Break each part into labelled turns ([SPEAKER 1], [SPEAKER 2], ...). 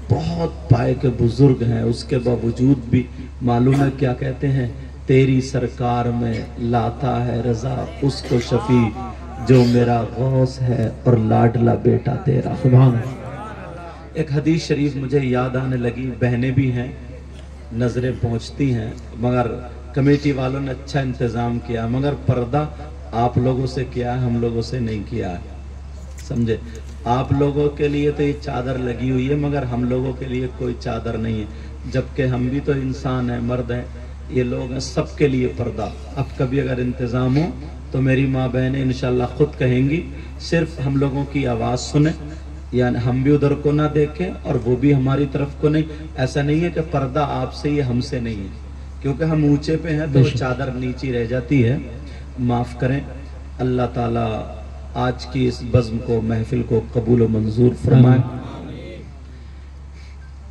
[SPEAKER 1] बहुत पाए के बुजुर्ग हैं, उसके बावजूद भी मालूम है क्या कहते हैं, तेरी सरकार में लाता है रजा उसको शफी जो मेरा गौस है और लाडला बेटा तेरा। सुभान अल्लाह। एक हदीस शरीफ मुझे याद आने लगी, बहनें भी हैं, नजरें पहुंचती हैं, मगर कमेटी वालों ने अच्छा इंतजाम किया, मगर पर्दा आप लोगों से किया है, हम लोगों से नहीं किया है, समझे। आप लोगों के लिए तो ये चादर लगी हुई है, मगर हम लोगों के लिए कोई चादर नहीं है, जबकि हम भी तो इंसान हैं, मर्द हैं, ये लोग हैं, सबके लिए पर्दा। अब कभी अगर इंतजाम हो तो मेरी माँ बहनें इंशाल्लाह खुद कहेंगी, सिर्फ हम लोगों की आवाज़ सुने, यानी हम भी उधर को ना देखें और वो भी हमारी तरफ को नहीं। ऐसा नहीं है कि पर्दा आपसे ही हमसे नहीं है, क्योंकि हम ऊंचे पे हैं तो वो चादर नीचे रह जाती है, माफ़ करें। अल्लाह ताला आज की इस बज़्म को, महफिल को कबूल व मंजूर फरमाए।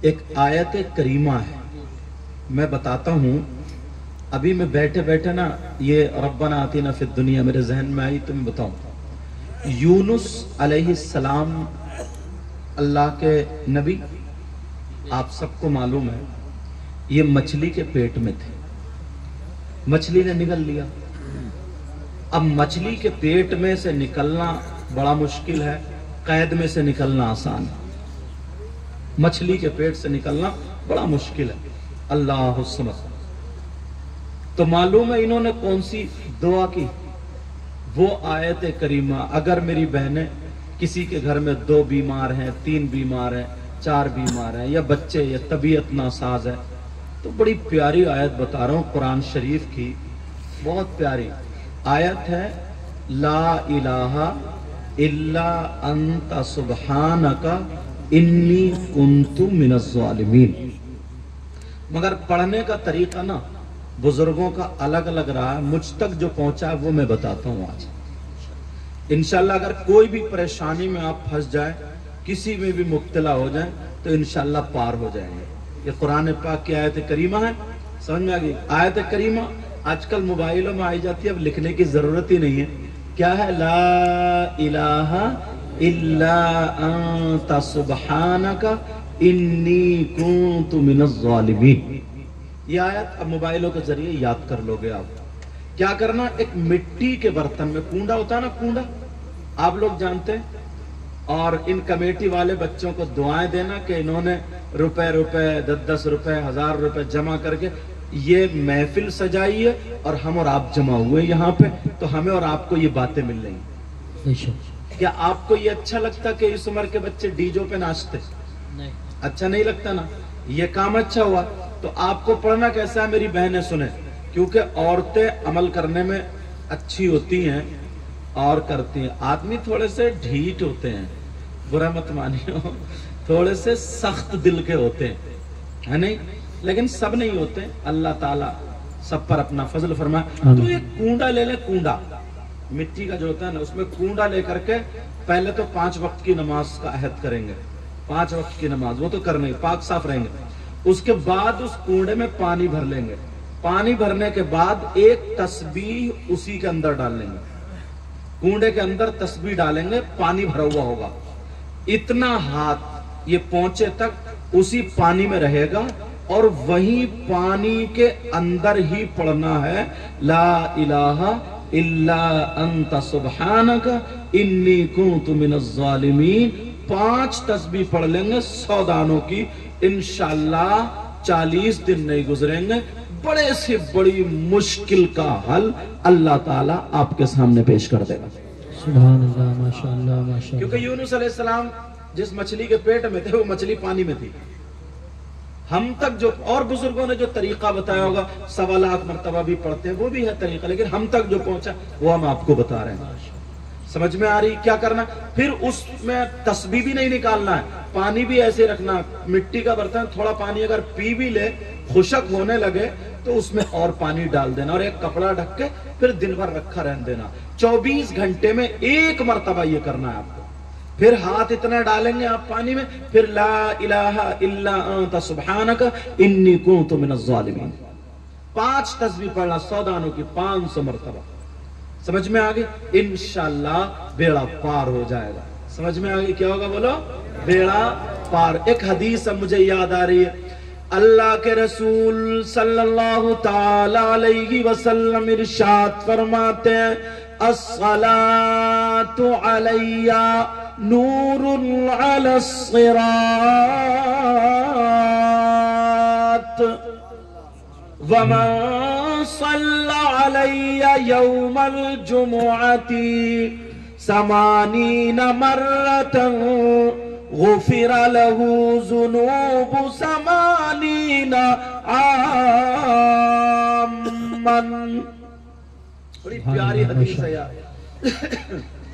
[SPEAKER 1] एक आयत करीमा है, मैं बताता हूँ। अभी मैं बैठे बैठे ना ये रब्बना आतिना फिद दुनिया मेरे जहन में आई, तो मैं बताऊँ। यूनुस अलैहिस्सलाम अल्लाह के नबी, आप सबको मालूम है, ये मछली के पेट में थे, मछली ने निगल लिया। अब मछली के पेट में से निकलना बड़ा मुश्किल है, कैद में से निकलना आसान है। मछली के पेट से निकलना बड़ा मुश्किल है, अल्लाह समझ। तो मालूम है इन्होंने कौन सी दुआ की, वो आयत करीमा। अगर मेरी बहनें किसी के घर में 2 बीमार हैं, 3 बीमार हैं, 4 बीमार हैं, या बच्चे या तबीयत नासाज है, तो बड़ी प्यारी आयत बता रहा हूँ कुरान शरीफ की, बहुत प्यारी आयत है। ला इलाहा इल्ला अंता सुब्हानका इन्नी कुन्तु मिनज़ ज़ालिमीन। मगर पढ़ने का तरीका ना बुजुर्गों का अलग अलग रहा है, मुझ तक जो पहुंचा है वो मैं बताता हूँ आज। इंशाल्लाह अगर कोई भी परेशानी में आप फंस जाए, किसी में भी मुब्तला हो जाए, तो इंशाल्लाह पार हो जाएंगे। ये कुरान पाक की आयत करीमा है, समझ में आ गई। आयत करीमा आजकल मोबाइलों में आई जाती है, अब लिखने की जरूरत ही नहीं है। क्या है? ला इलाहा इल्ला अंता सुब्हानका इन्नी कुन्तु मिनज़ ज़ालिमीन। ये आयत अब मोबाइलों के जरिए याद कर लोगे आप। क्या करना, एक मिट्टी के बर्तन में, कूंडा होता है ना, कूंडा आप लोग जानते हैं, और इन कमेटी वाले बच्चों को दुआएं देना कि इन्होंने रुपए 10-10 रुपए 1000 रुपए जमा करके ये महफिल सजाई है, और हम और आप जमा हुए यहाँ पे, तो हमें और आपको ये बातें मिल रही हैं। क्या आपको ये अच्छा लगता कि इस उम्र के बच्चे डीजो पे नाचते? नहीं, अच्छा नहीं लगता ना। ये काम अच्छा हुआ। तो आपको पढ़ना कैसा है मेरी बहनें सुने, क्योंकि औरतें अमल करने में अच्छी होती हैं और करती हैं। आदमी थोड़े से ढीठ होते हैं, बुरा मत मानियो, थोड़े से सख्त दिल के होते हैं, है नहीं, लेकिन सब नहीं होते। अल्लाह ताला सब पर अपना फजल फरमाए। तो ये कूंडा ले ले, कूंडा मिट्टी का जो होता है ना, उसमें कूंडा लेकर के पहले तो 5 वक्त की नमाज का अहद करेंगे। 5 वक्त की नमाज वो तो करने, पाक साफ रहेंगे। उसके बाद उस कूंडे में पानी भर लेंगे। पानी भरने के बाद एक तस्बीह उसी के अंदर डाल लेंगे, कूंडे के अंदर तस्बीह डालेंगे, पानी भरा हुआ होगा, इतना हाथ ये पहुंचे तक उसी पानी में रहेगा, और वही पानी के अंदर ही पढ़ना है ला इलाहा इल्ला अंता सुब्हानका इन्नी कुन्तु मिनज़ ज़ालिमीन। 5 तस्बीह पढ़ लेंगे 100 दानों की, इंशाअल्लाह 40 दिन नहीं गुजरेंगे, बड़े से बड़ी मुश्किल का हल अल्लाह ताला आपके सामने पेश कर देगा।
[SPEAKER 2] सुभान अल्लाह, माशाअल्लाह माशाअल्लाह।
[SPEAKER 1] क्योंकि यूनुस अलैहिस्सलाम जिस मछली के पेट में थे, वो मछली पानी में थी। हम तक जो और बुजुर्गों ने जो तरीका बताया होगा, 1.25 लाख मरतबा भी पढ़ते हैं, वो भी है तरीका, लेकिन हम तक जो पहुंचा वो हम आपको बता रहे हैं। समझ में आ रही? क्या करना, फिर उसमें तस्बीह भी नहीं निकालना है, पानी भी ऐसे रखना। मिट्टी का बर्तन, थोड़ा पानी अगर पी भी ले, खुशक होने लगे तो उसमें और पानी डाल देना, और एक कपड़ा ढक के फिर दिन भर रखा रहने देना। 24 घंटे में 1 मरतबा ये करना है आपको। फिर हाथ इतना डालेंगे आप पानी में, फिर ला इलाहा इल्ला अंता सुब्हानका इन्नी कुन्तु मिनज़ ज़ालिमीन। 5 तस्बीह पढ़ना 100 दानों की 500 मरतबा। समझ में आ गई? इंशाअल्लाह बेड़ा पार हो जाएगा। समझ में आ गई? क्या होगा बोलो? बेड़ा पार। एक हदीस अब मुझे याद आ रही है, अल्लाह के रसूल सल्लल्लाहु ताला अलैहि वसल्लम इरशाद फरमाते हैं, अस्सलातु अलैया नूरुन अला सिरात वमन सल्ला अलैया यौमल जुमुअती समानीन मर्रतन गुफिर लहू ज़ुनूबु समानीन आमन। बड़ी प्यारी हदीस है यार।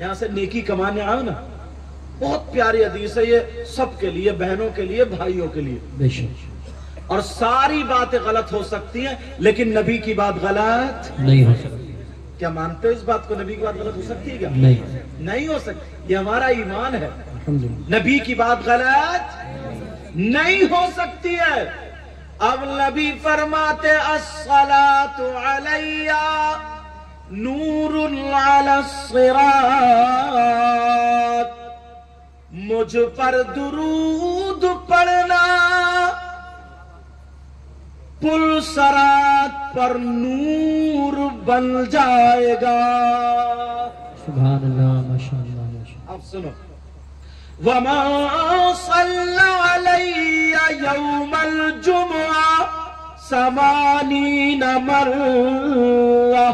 [SPEAKER 1] यहाँ से नेकी कमाने आओ ना, बहुत प्यारी हदीस है ये, सबके लिए, बहनों के लिए, भाइयों के लिए। और सारी बातें गलत हो सकती हैं, लेकिन नबी की बात गलत
[SPEAKER 2] नहीं हो सकती।
[SPEAKER 1] क्या मानते हो इस बात को? नबी की बात गलत हो सकती है क्या? नहीं हो सकती। ये हमारा ईमान है। नबी की बात गलत नहीं हो सकती है। अब नबी फरमाते अस्सलातु अलैया नूरुन अला सिरात, मुझ पर दुरूद पढ़ना पुल सरात पर नूर बन जाएगा।
[SPEAKER 2] सुभान अल्लाह, माशाअल्लाह, माशाअल्लाह।
[SPEAKER 1] अब सुनो, वमा सल्ला अलैया यौमल जुमुआ समानीन मर्रा।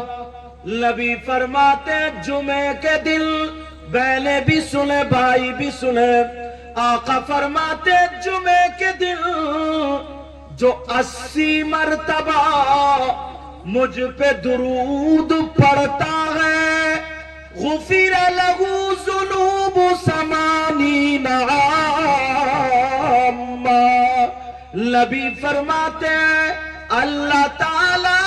[SPEAKER 1] नबी फरमाते जुमे के दिन, बहने भी सुने, भाई भी सुने, आका फरमाते जुमे के दिन जो 80 मरतबा मुझ पे दुरूद पढ़ता है, गुफिर लहू ज़ुनूबु समानीन आम्मा। नबी फरमाते हैं अल्लाह ताला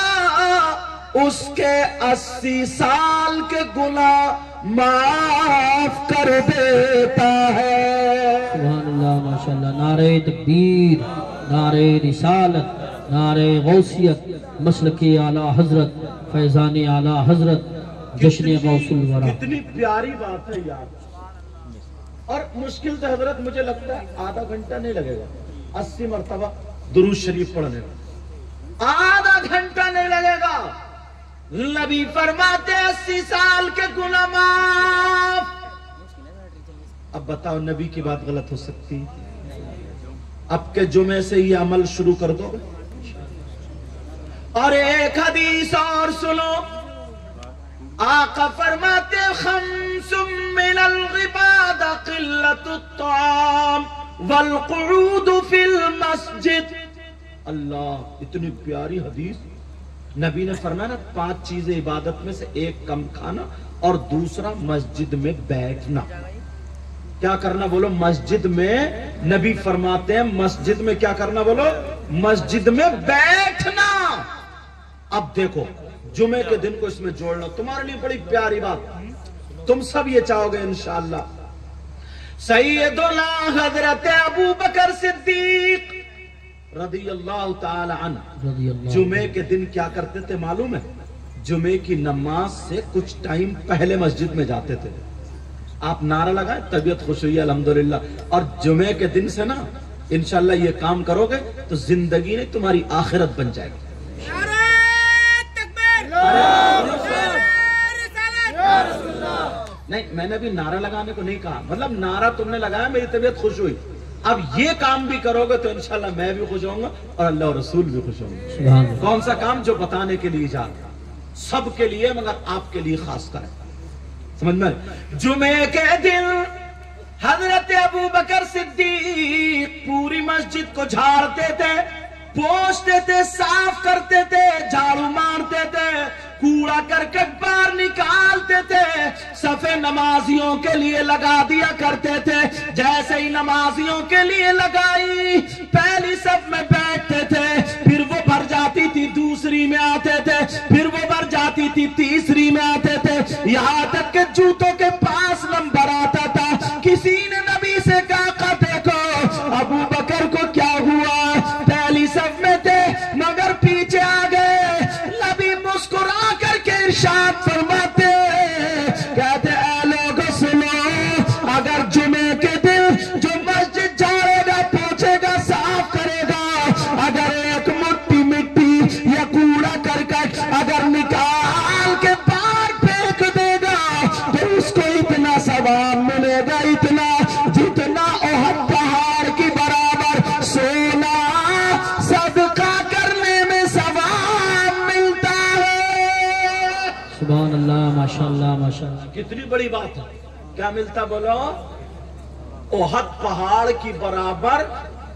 [SPEAKER 1] उसके 80 साल के गुनाह माफ कर देता है।
[SPEAKER 2] सुभान अल्लाह, माशाअल्लाह। नारे तकबीर, नारे रिसालत, नारे गौसियत, मसलके आला हजरत, फैजाने आला हजरत, जश्न गौसुल वरा।
[SPEAKER 1] कितनी प्यारी बात है यार। और मुश्किल से हजरत मुझे लगता है आधा घंटा नहीं लगेगा 80 मरतबा दुरूद शरीफ पढ़ने में, आधा घंटा नहीं लगेगा। नबी फरमाते 80 साल के गुनाह माफ। अब बताओ नबी की बात गलत हो सकती है? अब के जुमे से ये अमल शुरू कर दो। और एक हदीस और सुनो, आका फरमाते खम्सुम मिनल इबादा क़िल्लतुत ताम वल क़ुऊद फिल मस्जिद। अल्लाह, इतनी प्यारी हदीस। नबी ने फरमाया ना 5 चीजें इबादत में से, एक कम खाना और दूसरा मस्जिद में बैठना। क्या करना बोलो? मस्जिद में। नबी फरमाते हैं मस्जिद में क्या करना बोलो? मस्जिद में बैठना। अब देखो जुमे के दिन को इसमें जोड़ लो, तुम्हारे लिए बड़ी प्यारी बात, तुम सब ये चाहोगे इंशाअल्लाह। सैयदुना हजरत अबू बकर सिद्दीक रदियल्लाहु ताला अन्हु जुमे के दिन क्या करते थे मालूम है? जुमे की नमाज से कुछ टाइम पहले मस्जिद में जाते थे। आप नारा लगाए, तबीयत खुश हुई अल्हम्दुलिल्लाह। और जुमे के दिन से ना इंशाअल्लाह ये काम करोगे तो जिंदगी ने तुम्हारी आखिरत बन जाएगी। नहीं, मैंने भी नारा लगाने को नहीं कहा, मतलब नारा तुमने लगाया, मेरी तबीयत खुश हुई। अब ये काम भी करोगे तो इंशाल्लाह मैं भी खुश होऊंगा और अल्लाह और रसूल भी खुश होंगे। कौन सा काम? जो बताने के लिए जा, सबके लिए मगर आपके लिए खास कर, समझ में? जुमे के दिन हजरत अबू बकर सिद्दीक पूरी मस्जिद को झाड़ते थे, पोंछते थे, साफ करते थे, झाड़ू मारते थे, कूड़ा करकट बाहर निकालते थे, सफे नमाजियों के लिए लगा दिया करते थे। जैसे ही नमाजियों के लिए लगाई, पहली सफ में बैठते थे, फिर वो भर जाती थी, दूसरी में आते थे, फिर वो भर जाती थी, तीसरी में आते थे, यहाँ तक के जूतों के पास नंबर आता था। किसी ने नबी से कहा देखो अबू बकर को क्या हुआ, पहली सफ में थे मगर पीछे आ गए। नबी मुस्कुरा करके इरशाद फरमाते, कहते ऐ लोगों सुनो, अगर जुमे के दिन जो मस्जिद झाड़ेगा कितनी बड़ी बात है। क्या मिलता बोलो? ओहद पहाड़ की बराबर,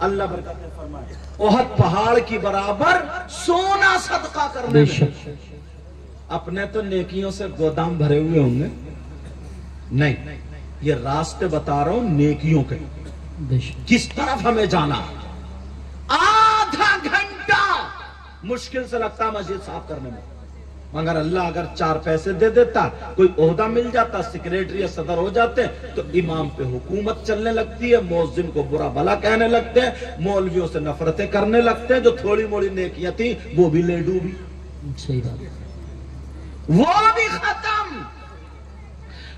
[SPEAKER 1] अल्लाह बरकत फरमाए, ओहद पहाड़ की बराबर सोना सदका करने में। अपने तो नेकियों से गोदाम भरे हुए होंगे, नहीं, ये रास्ते बता रहा हूं नेकियों के, किस तरफ हमें जाना। आधा घंटा मुश्किल से लगता मस्जिद साफ करने में, मगर अल्लाह अगर 4 पैसे दे देता, कोई ओहदा मिल जाता, सेक्रेटरी या सदर हो जाते, तो इमाम पे हुकूमत चलने लगती है, मौजिन को बुरा भला कहने लगते हैं, मौलवियों से नफरतें करने लगते हैं, जो थोड़ी मोड़ी नेकियां थी वो भी ले डूबी।
[SPEAKER 2] सही बात,
[SPEAKER 1] वो भी खत्म।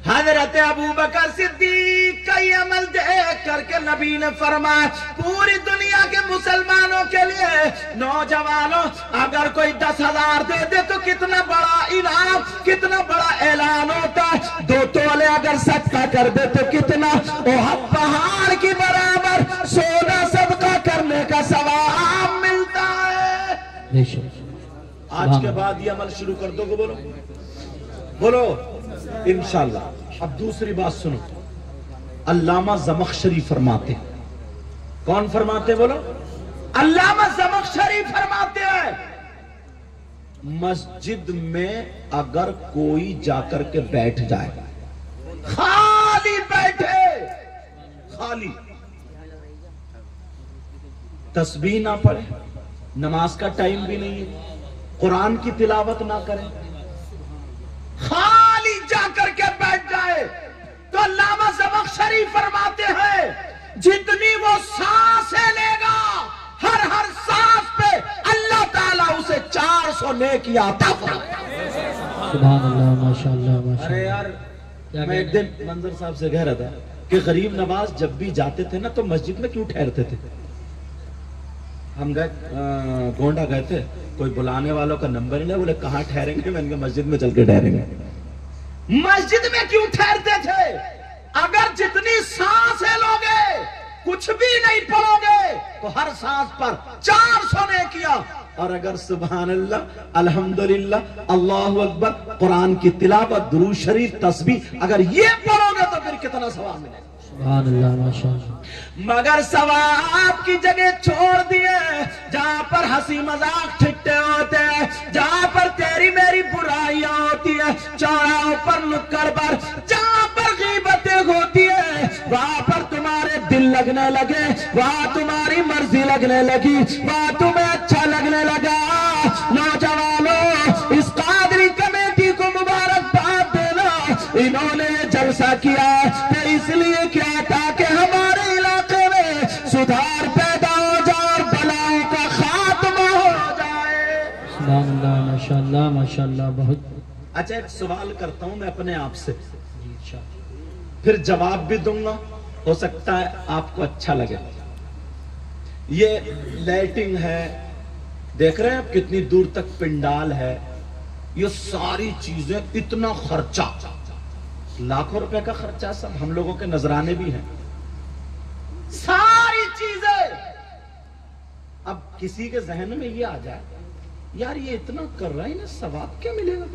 [SPEAKER 1] हजरत अबू बकर सिद्दीक का ये अमल देख करके नबी ने फरमाया, पूरी दुनिया के मुसलमानों के लिए, नौजवानों, अगर कोई 10,000 दे दे तो कितना बड़ा इनाम, कितना बड़ा ऐलान होता है। 2 तोले अगर सदका कर दे तो कितना, ओहद पहाड़ की बराबर सोना सदका करने का सवाब मिलता है। आज के बाद ये अमल शुरू कर दोगे? बोलो बोलो इंशाअल्लाह। अब दूसरी बात सुनो, अल्लामा ज़मख़शरी फरमाते, कौन फरमाते बोलो? अल्लामा ज़मख़शरी फरमाते हैं, मस्जिद में अगर कोई जाकर के बैठ जाए, खाली बैठे, खाली, तस्बीह ना पढ़े, नमाज का टाइम भी नहीं है, कुरान की तिलावत ना करे, खाली जाकर के बैठ जाए, तो अल्लामा ज़मख़शरी फरमाते हैं, जितनी वो सांसें लेगा, हर सांस पे अल्लाह ताला उसे 400 नेकियां अता फरमाएगा।
[SPEAKER 2] सुभान अल्लाह, माशाअल्लाह, माशाअल्लाह।
[SPEAKER 1] अरे यार, मैं एक दिन मंजर साहब से कह रहा था कि गरीब नवाज जब भी जाते थे ना, तो मस्जिद में क्यों ठहरते थे? हम गए गोंडा गए थे, कोई बुलाने वालों का नंबर नहीं, बोले कहाँ ठहरेंगे? मैंने कहा मस्जिद में चल के ठहरेंगे। मस्जिद में क्यों ठहरते थे? अगर जितनी सांसें लोगे, कुछ भी नहीं पढ़ोगे, तो हर सांस पर 400 ने किया। और अगर सुभान अल्लाह, अल्हम्दुलिल्लाह, अल्लाहु अकबर, कुरान की तिलावत, दुरूद शरीफ, तस्बीह, अगर ये पढ़ोगे तो फिर कितना सवाब मिलेगा।
[SPEAKER 2] सुभान अल्लाह, माशाअल्लाह।
[SPEAKER 1] मगर सवाब की जगह छोड़ दिए, जहां पर हंसी मजाक ठिट्टे होते हैं, जहां पर तेरी मेरी बुराइयां होती है, चौराहों पर, नुक्कड़ पर, जहां पर गीबतें होती है, वहां पर तुम्हारे दिल लगने लगे, वहां तुम्हारी मर्जी लगने लगी, वहां तुम्हें अच्छा लगने लगा। नौजवानों, इस कादरी कमेटी को मुबारकबाद देना, इन्होंने ये जलसा किया तो इसलिए क्या था कि हमारे इलाके में सुधार पैदा हो जाए और बलाओं का खात्मा हो जाए।
[SPEAKER 2] सुभान अल्लाह, माशाअल्लाह, माशाअल्लाह, बहुत
[SPEAKER 1] अच्छा, एक सवाल करता हूं मैं अपने आप से, फिर जवाब भी दूंगा, हो सकता है आपको अच्छा लगे। ये लाइटिंग है, देख रहे हैं आप कितनी दूर तक पिंडाल है, ये सारी चीजें, इतना खर्चा, लाखों रुपए का खर्चा, सब हम लोगों के नजराने भी हैं, सारी चीजें। अब किसी के जहन में ये आ जाए, यार ये इतना कर रहा है ना, सवाब क्या मिलेगा?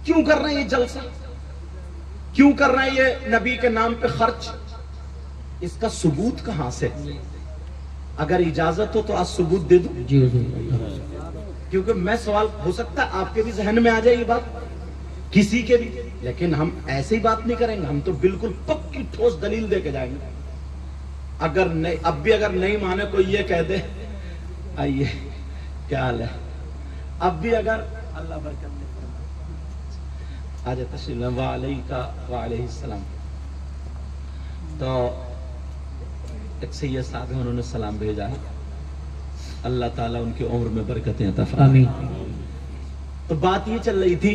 [SPEAKER 1] क्यों कर रहे हैं ये जलसा? क्यों कर रहे हैं ये नबी के नाम पे खर्च? इसका सबूत कहां से? अगर इजाजत हो तो आज सबूत दे दो।
[SPEAKER 2] जी,
[SPEAKER 1] क्योंकि मैं सवाल, हो सकता है आपके भी जहन में आ जाए ये बात, किसी के भी, लेकिन हम ऐसी बात नहीं करेंगे, हम तो बिल्कुल पक्की ठोस दलील दे के जाएंगे। अगर नहीं, अब भी अगर नहीं माने कोई ये कह दे, आइए क्या हाल है, अब भी अगर अल्लाह बरकत दे, आज तशरीफ वालेकुम, तो एक सैयद साहब है, उन्होंने सलाम भेजा है, अल्लाह ताला उनकी उम्र में बरकतें अता फरमाए।
[SPEAKER 2] आमीन।
[SPEAKER 1] तो बात ये चल रही थी,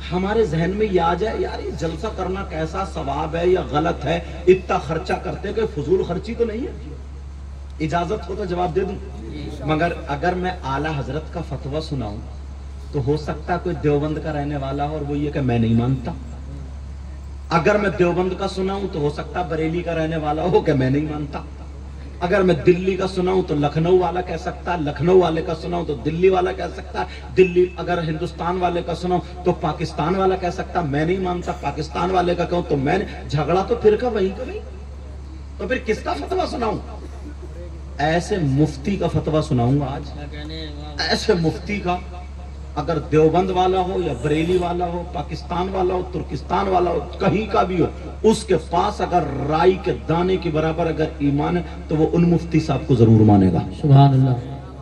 [SPEAKER 1] हमारे जहन में ये आ जाए, यार ये जलसा करना कैसा सवाब है या गलत है, इतना खर्चा करते कि फजूल खर्ची तो नहीं है? इजाजत हो तो जवाब दे दूं, मगर अगर मैं आला हजरत का फतवा सुनाऊं तो हो सकता कोई देवबंद का रहने वाला हो और वो ये कि मैं नहीं मानता। अगर मैं देवबंद का सुनाऊं तो हो सकता बरेली का रहने वाला हो कि मैं नहीं मानता। अगर मैं दिल्ली का सुनाऊं तो लखनऊ वाला कह सकता, लखनऊ वाले का सुनाऊं तो दिल्ली वाला कह सकता, दिल्ली अगर हिंदुस्तान वाले का सुनाऊं तो पाकिस्तान वाला कह सकता। मैं नहीं मानता, पाकिस्तान वाले का कहूं तो मैं, झगड़ा तो फिर का वही का वही, तो फिर किसका फतवा सुनाऊं? ऐसे मुफ्ती का फतवा सुनाऊंगा आज, ऐसे मुफ्ती का। अगर देवबंद वाला हो या बरेली वाला हो, पाकिस्तान वाला हो, तुर्किस्तान वाला हो, कहीं का भी हो, उसके पास अगर राई के दाने के बराबर अगर ईमान है तो वो उन मुफ्ती साहब को जरूर मानेगा।
[SPEAKER 2] सुभान अल्लाह।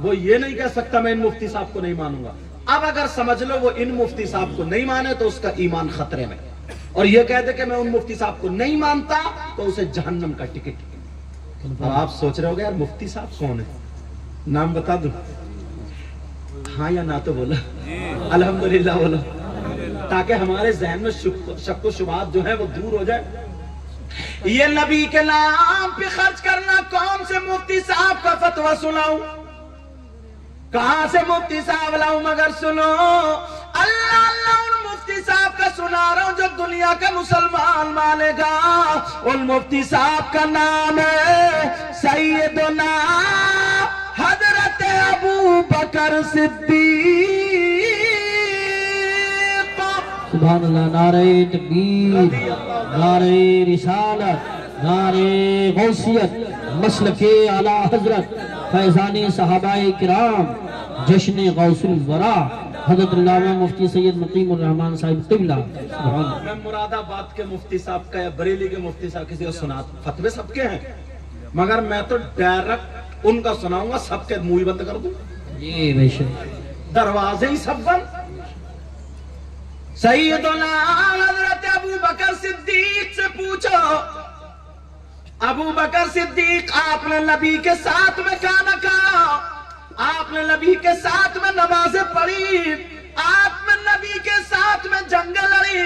[SPEAKER 1] वो ये नहीं कह सकता मैं इन मुफ्ती साहब को नहीं मानूंगा। अब अगर समझ लो वो इन मुफ्ती साहब को नहीं माने तो उसका ईमान खतरे में, और ये कह दे कि मैं उन मुफ्ती साहब को नहीं मानता तो उसे जहन्नम का टिकट। अब आप सोच रहे होगे यार मुफ्ती साहब कौन है, नाम बता दूं? हाँ या ना तो बोला, अल्हम्दुलिल्लाह बोलो, ताकि हमारे जहन में शक व शुबहात जो है वो दूर हो जाए। ये नबी के नाम पे खर्च करना, कौन से मुफ्ती साहब का फतवा सुनाऊं, कहां से मुफ्ती साहब लाऊं? मगर सुनो, अल्लाह अल्लाह उन मुफ्ती साहब का सुना रहा हूं जो दुनिया का मुसलमान मानेगा। उन मुफ्ती साहब का नाम है सैयदना हजरत अबू बकर सिद्दीक।
[SPEAKER 2] सुभान अल्लाह। नारे तकबीर, नारे रिसालत, नारे गौसियत, मसलके आला हजरत, फैजाने सहाबाए किराम, जश्न गौसुल वरा, हजरत अल्लामा मुफ्ती सैयद मुकीमुर रहमान साहिब क़िबला।
[SPEAKER 1] मैं मुरादाबाद के मुफ्ती साहब का या बरेली के मुफ्ती साहब किसी को सुना, फतवे सबके हैं, मगर मैं तो डायरेक्ट उनका सुनाऊंगा, सबके मुंह ही बंद कर दूं।
[SPEAKER 2] जी बेशक,
[SPEAKER 1] दरवाजे ही सब बंद। सैयदना हजरत अबू बकर सिद्दीक से पूछो, अबू बकर सिद्दीक आपने नबी के साथ में खाना खाया, आपने नबी के साथ में नमाजें पढ़ी, आपने नबी के साथ में जंग लड़ी,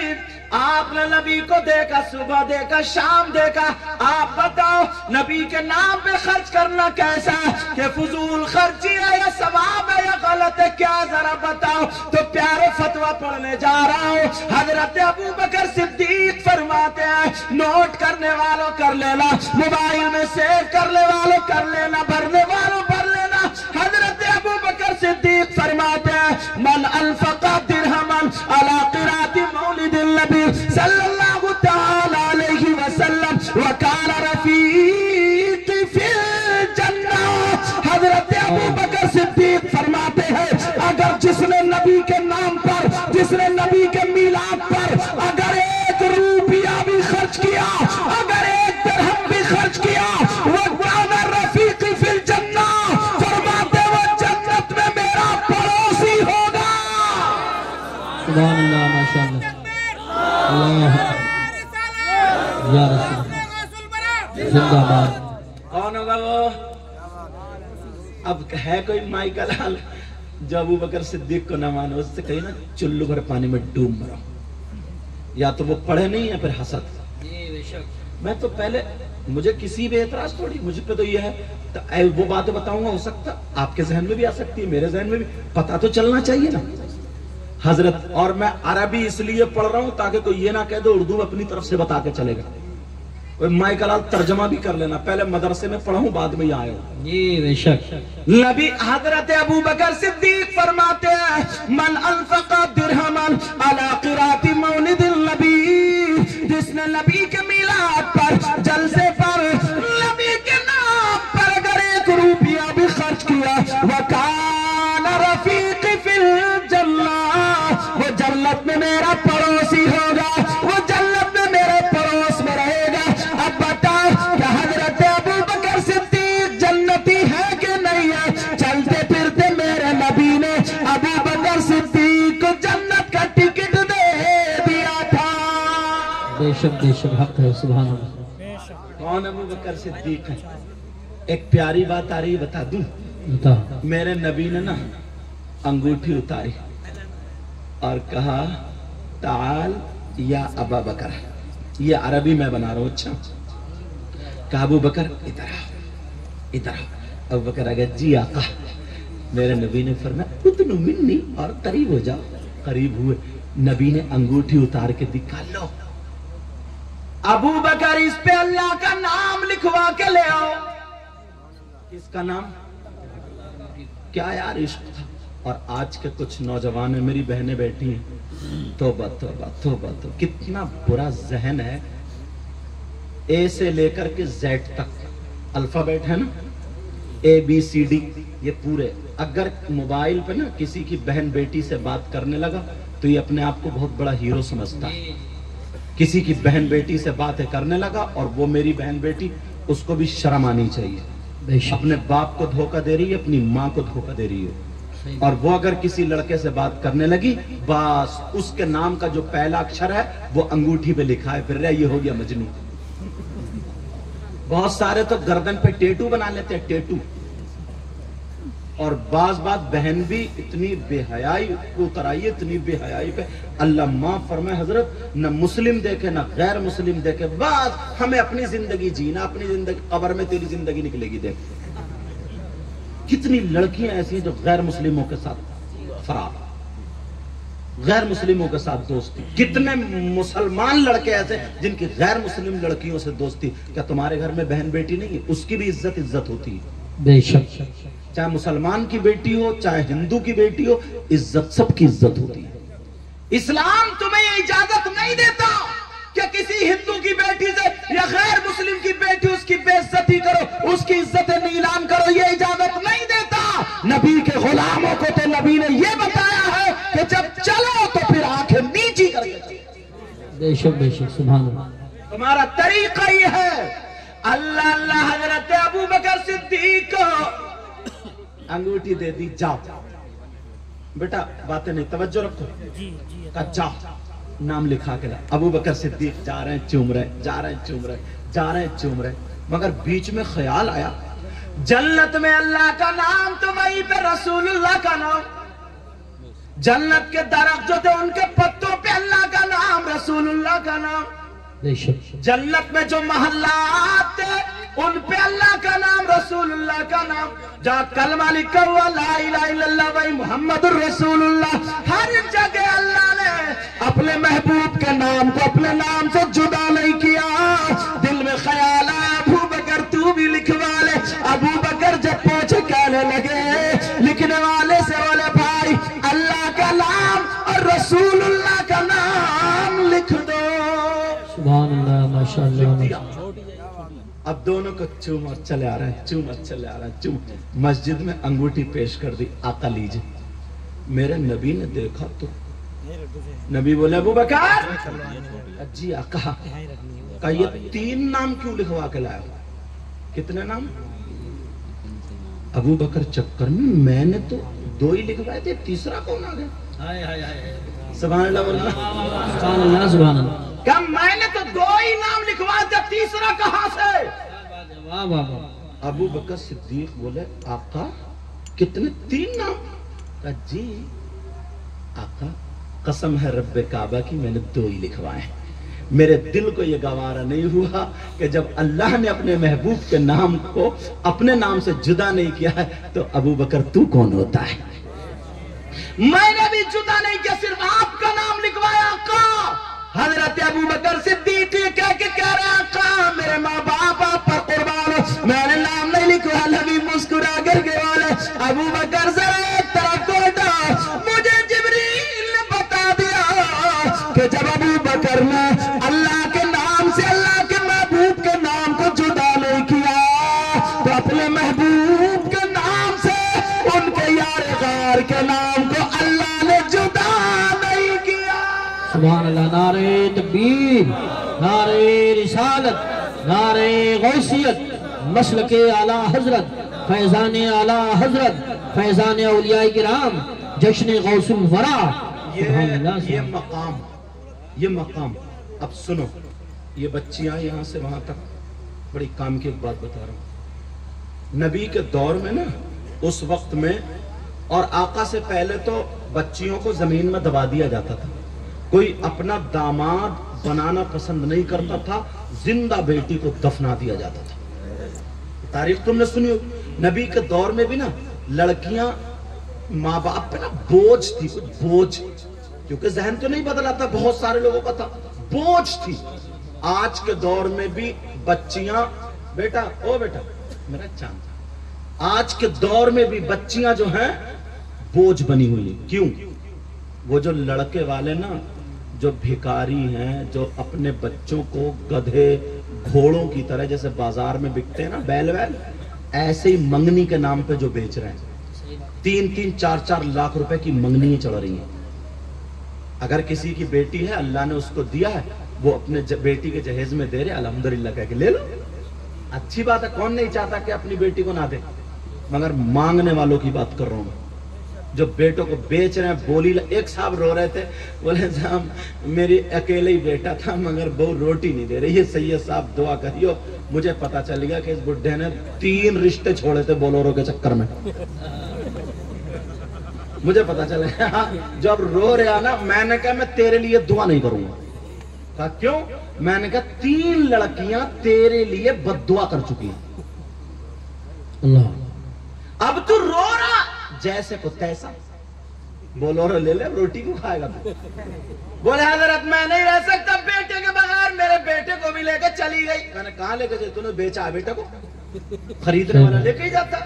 [SPEAKER 1] आपने नबी को देखा, सुबह देखा, शाम देखा। आप बताओ नबी के नाम पे खर्च करना कैसा कि फजूल खर्ची है या सवाब है या गलत है, क्या जरा बताओ। तो प्यारे फतवा पढ़ने जा रहा हूँ। हजरत अबू बकर सिद्दीक फरमाते हैं, नोट करने वालों कर लेना, मोबाइल में सेव करने वालों कर लेना, भरने वालों भर लेना। हजरत अबू बकर सिद्दीक फरमाते हैं, मन अनफका दिरहमन अला क़िराअति मौलिदिल नबी सल्लल्लाहु तआला अलैहि वसल्लम व कान रफीक़ी फिल जन्नह। हजरत अबू बकर सिद्दीक फरमाते हैं, अगर जिसने नबी के नाम पर, जिसने नबी के मिलाद पर अगर 1 रुपया भी खर्च किया, अगर 1 दिरहम भी खर्च किया, वो कान रफीक़ी फिल जन्नह, फरमाते वो जन्नत में मेरा पड़ोसी होगा।
[SPEAKER 2] सुभान अल्लाह, माशाअल्लाह, अल्लाह या रसूल जिंदाबाद।
[SPEAKER 1] कौन होगा वो? अब है कोई माई का लाल जो अबू बकर सिद्दीक को न मानो, उससे कहीं ना चुल्लू भर पानी में डूब मरो। या तो वो पढ़े नहीं है, फिर हसद। मैं तो पहले, मुझे किसी भी एतराज थोड़ी, मुझ पे तो ये है तो वो बात बताऊंगा, हो सकता आपके जहन में भी आ सकती है, मेरे जहन में भी, पता तो चलना चाहिए ना हजरत। और मैं अरबी इसलिए पढ़ रहा हूं ताकि कोई ये ना कह दो उर्दू अपनी तरफ से बता के चलेगा। कोई माई का लाल तर्जमा भी कर लेना, पहले मदरसे में पढ़ूं बाद में यहाँ आया।
[SPEAKER 2] जी बेशक।
[SPEAKER 1] नबी हजरत अबू बकर सिद्दीक फरमाते हैं, मन अनफका दिरहमन अला क़िराअति मौलिदिल नबी, जिसने नबी के मिलाद पर, जलसे पर, नबी के नाम पर अगर 1 रुपया भी खर्च किया, व कान रफीक़ी फिल जन्नह, वो जन्नत में मेरा पड़ोसी होगा, वो जन्नत में मेरे पड़ोस में रहेगा। अब बताओ क्या हजरत अबू बकर सिद्दीक जन्नती है कि नहीं है? चलते फिरते मेरे नबी ने अबू बकर सिद्दीक को जन्नत का टिकट दे दिया था।
[SPEAKER 2] बेशक बेशक, हक है। सुभान अल्लाह।
[SPEAKER 1] कौन अबू बकर सिद्दीक है? एक प्यारी बात आ रही, बता दूं?
[SPEAKER 2] बता।
[SPEAKER 1] मेरे नबी ने ना अंगूठी उतारी और कहा, ताल या अबा बकर। ये अरबी मैं बना रहा हूं। अच्छा, कहा अबू बकर इधर आओ, इधर आओ। अबू बकर अगर जी आका। मेरे नबी ने फरमाया, उतनु मिन्नी, और करीब हो जाओ। करीब हुए, नबी ने अंगूठी उतार के दिखा, लो अबू बकर, इस पे अल्लाह का नाम लिखवा के ले आओ। किसका नाम? क्या यार इश्क था। और आज के कुछ नौजवान है, मेरी बहनें बैठी हैं, तौबा तौबा तौबा तो कितना बुरा जहन है। ए से लेकर के जेड तक अल्फाबेट है ना, ABCD, ये पूरे। अगर मोबाइल पे ना किसी की बहन बेटी से बात करने लगा तो ये अपने आप को बहुत बड़ा हीरो समझता है। किसी की बहन बेटी से बातें करने लगा और वो मेरी बहन बेटी, उसको भी शर्म आनी चाहिए। अपने बाप को धोखा दे रही है, अपनी माँ को धोखा दे रही है। और वो अगर किसी लड़के से बात करने लगी, बस उसके नाम का जो पहला अक्षर है वो अंगूठी पे लिखा है, फिर ये हो गया मजनू। बहुत सारे तो गर्दन पे टेटू बना लेते हैं, टेटू। और बाज बहन भी इतनी बेहयाई उतर आई है, इतनी बेहयाई पे अल्लाह माफ फरमाए हजरत, न मुस्लिम देखे न गैर मुस्लिम देखे, बस हमें अपनी जिंदगी जीना, अपनी जिंदगी, कब्र में तेरी जिंदगी निकलेगी। देख कितनी लड़कियां ऐसी जो गैर मुस्लिमों के साथ फरार, गैर मुस्लिमों के साथ दोस्ती। कितने मुसलमान लड़के ऐसे जिनकी गैर मुस्लिम लड़कियों से दोस्ती। क्या तुम्हारे घर में बहन बेटी नहीं है? उसकी भी इज्जत होती है
[SPEAKER 2] बेशक।
[SPEAKER 1] चाहे मुसलमान की बेटी हो चाहे हिंदू की बेटी हो, इज्जत, सबकी इज्जत होती है। इस्लाम तुम्हें ये इजाजत नहीं देता कि किसी हिंदू की बेटी से या गैर मुस्लिम की बेटी उसकी बेइज्जती करो, उसकी इज्जत नीलाम करो, ये इजाजत नहीं देता। नबी के गुलामों को तो नबी ने ये बताया है कि जब चलो तो फिर आंखें नीची करके।
[SPEAKER 2] बेशक बेशक, सुभान अल्लाह।
[SPEAKER 1] तुम्हारा तरीका ये है। अल्लाह अल्लाह हजरत अबू बकर सिद्दीक को अंगूठी दे दी, जाओ बेटा, बातें नहीं, तवज्जो रखो, जाओ नाम लिखा के ला। अबू बकर सिद्दीक जा रहे हैं, चूम रहे, जा रहे हैं, चूम रहे, जा रहे हैं, चूम रहे। मगर बीच में ख्याल आया, जन्नत में अल्लाह का नाम तो वहीं पे रसूलुल्लाह का नाम, जन्नत के दरख्त जो थे उनके पत्तों पे अल्लाह का नाम, रसूलुल्लाह का नाम। जन्नत में जो महल्लात उन पे अल्लाह का नाम, रसूलुल्लाह का नाम। जहाँ कलमा लिखा हुआ ला इलाहा इल्लल्लाह वही मुहम्मदुर रसूलुल्लाह, हर जगह अल्लाह ने अपने महबूब के नाम को अपने नाम से जुदा नहीं किया। दिल में ख्याल आया, अबू बकर तू भी लिखवा ले। अबू बकर जब पहुंचे कहने लगे लिखने वाले से, बोले भाई अल्लाह का नाम और रसूलुल्लाह का नाम लिख दो।
[SPEAKER 2] सुभान अल्लाह, माशाअल्लाह।
[SPEAKER 1] अब दोनों को चूम और चले आ रहे हैं, चूम और चले आ रहे हैं, चूम। मस्जिद में अंगूठी पेश कर दी, आका लीजिए। मेरे नबी ने देखा तो नबी बोले अबू बकर जी आका का ये 3 नाम क्यों लिखवा के लाया? कितने नाम? अबू बकर चक्कर में मैंने तो 2 ही लिखवाए थे, तीसरा कौन आ गया? सुभान अल्लाह,
[SPEAKER 2] सुभान अल्लाह, सुभान अल्लाह।
[SPEAKER 1] क्या मैंने तो 2 ही नाम लिखवा दिया, तीसरा कहां से?
[SPEAKER 2] वाह वाह वाह।
[SPEAKER 1] अबू बकर सिद्दीक बोले आका कितने? 3 नाम? कहा जी आका कसम है रब्बे काबा की मैंने 2 ही लिखवाए। मेरे दिल को यह गवारा नहीं हुआ कि जब अल्लाह ने अपने महबूब के नाम को अपने नाम से जुदा नहीं किया है तो अबू बकर तू कौन होता है? मैंने भी जुदा नहीं किया, सिर्फ आपका नाम लिखवाया आका। हजरत अबू बकर सिद्दीक कह के कह रहे आका मेरे माँ बाप आप पर कुर्बान हो, मैंने नाम नहीं लिखवा। नबी मुस्कुरा करके बोले अबू बकर जरा एक तरफ को हटो, मुझे जिब्रील ने बता दिया कि जब अबू बकर ने अल्लाह के नाम से अल्लाह के महबूब के नाम को जुदा नहीं किया तो अपने महबूब के नाम से उनके यार गार के नाम को अल्लाह ने जुदा नहीं किया।
[SPEAKER 2] सुभान अल्लाह। नारे तकबीर, नारे रिसालत, नारे गौसियत, मसलके आला हजरत, फैजान आला हजरत, फैजान औलिया किराम, जश्न गौसुल वरा।
[SPEAKER 1] ये मकाम अब सुनो, ये बच्चियां यहाँ से वहां तक, बड़ी काम की एक बात बता रहा हूं। नबी के दौर में ना, उस वक्त में और आका से पहले तो बच्चियों को जमीन में दबा दिया जाता था। कोई अपना दामाद बनाना पसंद नहीं करता था, जिंदा बेटी को दफना दिया जाता था। तारीख तुमने सुनी हो। नबी के दौर में भी ना लड़कियां माँ बाप पे ना बोझ थी, बोझ, क्योंकि जहन तो नहीं बदला था, बहुत सारे लोगों का था, बोझ थी। आज के दौर में भी बच्चियां, बेटा ओ बेटा मेरा चांद, آج کے دور میں بھی بچیاں جو ہیں بوجھ بنی ہوئی ہیں. کیوں؟ وہ جو لڑکے والے نا جو بھکاری ہیں, جو اپنے بچوں کو گدھے گھوڑوں کی طرح جیسے بازار میں بکتے ہیں نا بیل ویل, ایسے ہی منگنی کے نام پہ جو بیچ رہے ہیں. 3-3 4-4 لاکھ روپے کی منگنی چڑھ رہی ہیں. اگر کسی کی بیٹی ہے اللہ نے اس کو دیا ہے, وہ اپنے بیٹی کے جہیز میں دے رہے, الحمدللہ کہہ کے لے لو, اچھی بات ہے. کون نہیں چاہتا کہ اپنی بیٹی کو نہ دے, مگر مانگنے والوں کی بات کر رہا ہوں, جو بیٹوں کو بیچ رہے ہیں. بولی ایک صاحب رو رہے تھے, بولے صاحب میری اکیلے ہی بیٹا تھا مگر بہو روٹی نہیں دے رہی ہے, سید صاحب دعا کریو. مجھے پتا چل گیا کہ اس بڈھے نے 3 رشتے چھوڑے تھے بولورو کے چکر میں. مجھے پتا چل گیا. جب رو رہا نا, میں نے کہا میں تیرے لیے دعا نہیں کروں گا. کہا کیوں؟ میں نے کہا 3 لڑکیاں تیرے لیے بد دعا کر چکی ہیں.
[SPEAKER 2] اللہ,
[SPEAKER 1] اب تو رو رہا جیسے کو تیسا, بولورو لے لے, روٹی کو کھائے گا تو. بولے حضرت میں نہیں رہ سکتا بیٹے کے بغیر, میرے بیٹے کو بھی لے کے چلی گئی. میں نے کہاں لے کے جائے, تو نے بیچا بیٹے کو, خریدنے والا لے کے ہی جاتا.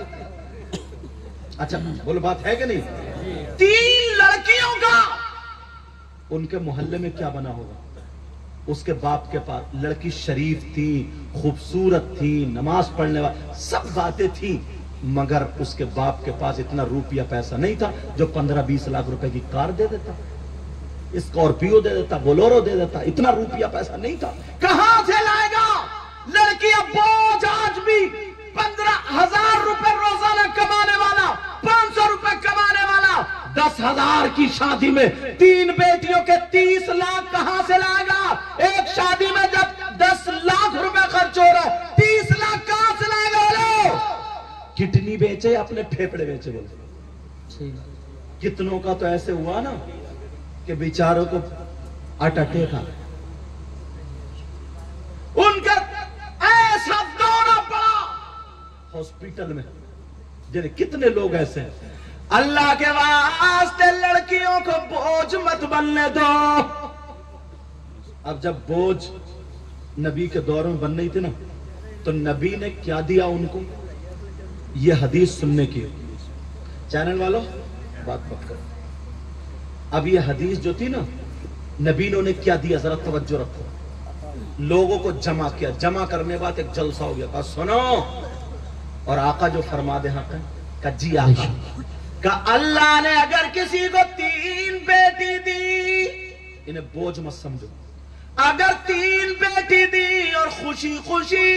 [SPEAKER 1] اچھا بولو بات ہے کہ نہیں؟ 3 لڑکیوں کا ان کے محلے میں کیا بنا ہوگا. اس کے باپ کے پاس لڑکی شریف تھی, خوبصورت تھی, نماز پڑھنے والی, سب باتیں تھی, مگر اس کے باپ کے پاس اتنا روپیہ پیسہ نہیں تھا جو 15-20 لاکھ روپے کی کار دے دیتا, اسکارپیو دے دیتا, بولورو دے دیتا. اتنا روپیہ پیسہ نہیں تھا. کہاں سے لائے گا؟ لڑکی بوجھ آج بھی 15,000 روپے روزانہ کمانے والا, 500 روپے کمانے والا, 10,000 کی شادی میں 3 بیٹیوں کے 30 لاکھ کہاں سے لائے گا؟ ایک شادی میں جب 10 لاکھ روپے خرچ ہو رہا ہے, 30 لاکھ کہاں سے لائے گا؟ بولو, کڈنی بیچے اپنے پھیپڑے بیچے. بولو کتنوں کا تو ایسے ہوا نا کہ بیچاروں کو اٹیک آ, ان کا ایسا دورہ پڑا ہاسپٹل میں. جنہیں کتنے لوگ ایسے ہیں. اللہ کے واسطے لڑکیوں کو بوجھ مت بننے دو. اب جب بوجھ نبی کے دور میں بن رہی تھی نا, تو نبی نے کیا دیا ان کو, یہ حدیث سننے کی. چینل والوں بات مت کرو. اب یہ حدیث جو تھی نا, نبی نے انہیں کیا دیا, ذرا توجہ رکھو. لوگوں کو جمع کیا, جمع کرنے کے بعد ایک جلسہ ہو گیا. کہا سنو, اور آقا جو فرما دے حق ہے, کہا جی آقا, کہا اللہ نے اگر کسی کو 3 بیٹی دی, انہیں بوجھ مت سمجھو, اگر 3 بیٹی دی اور خوشی خوشی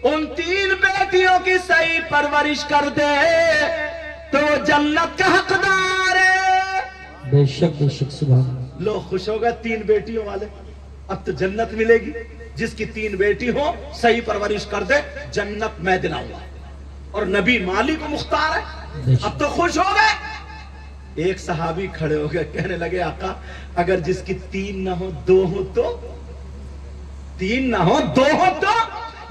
[SPEAKER 1] ان 3 بیٹیوں کی صحیح پرورش کر دے تو وہ جنت کا حقدار ہے.
[SPEAKER 2] بے شک سبحان اللہ.
[SPEAKER 1] لوگ خوش ہو گئے 3 بیٹیوں والے, اب تو جنت ملے گی. جس کی 3 بیٹی ہو, صحیح پرورش کر دے, جنت میں دلاؤں گا. اور نبی مالک و مختار ہے, اب تو خوش ہو گئے. ایک صحابی کھڑے ہو گئے, کہنے لگے آقا اگر جس کی 3 نہ ہو 2 ہو تو, 3 نہ ہو 2 ہو تو.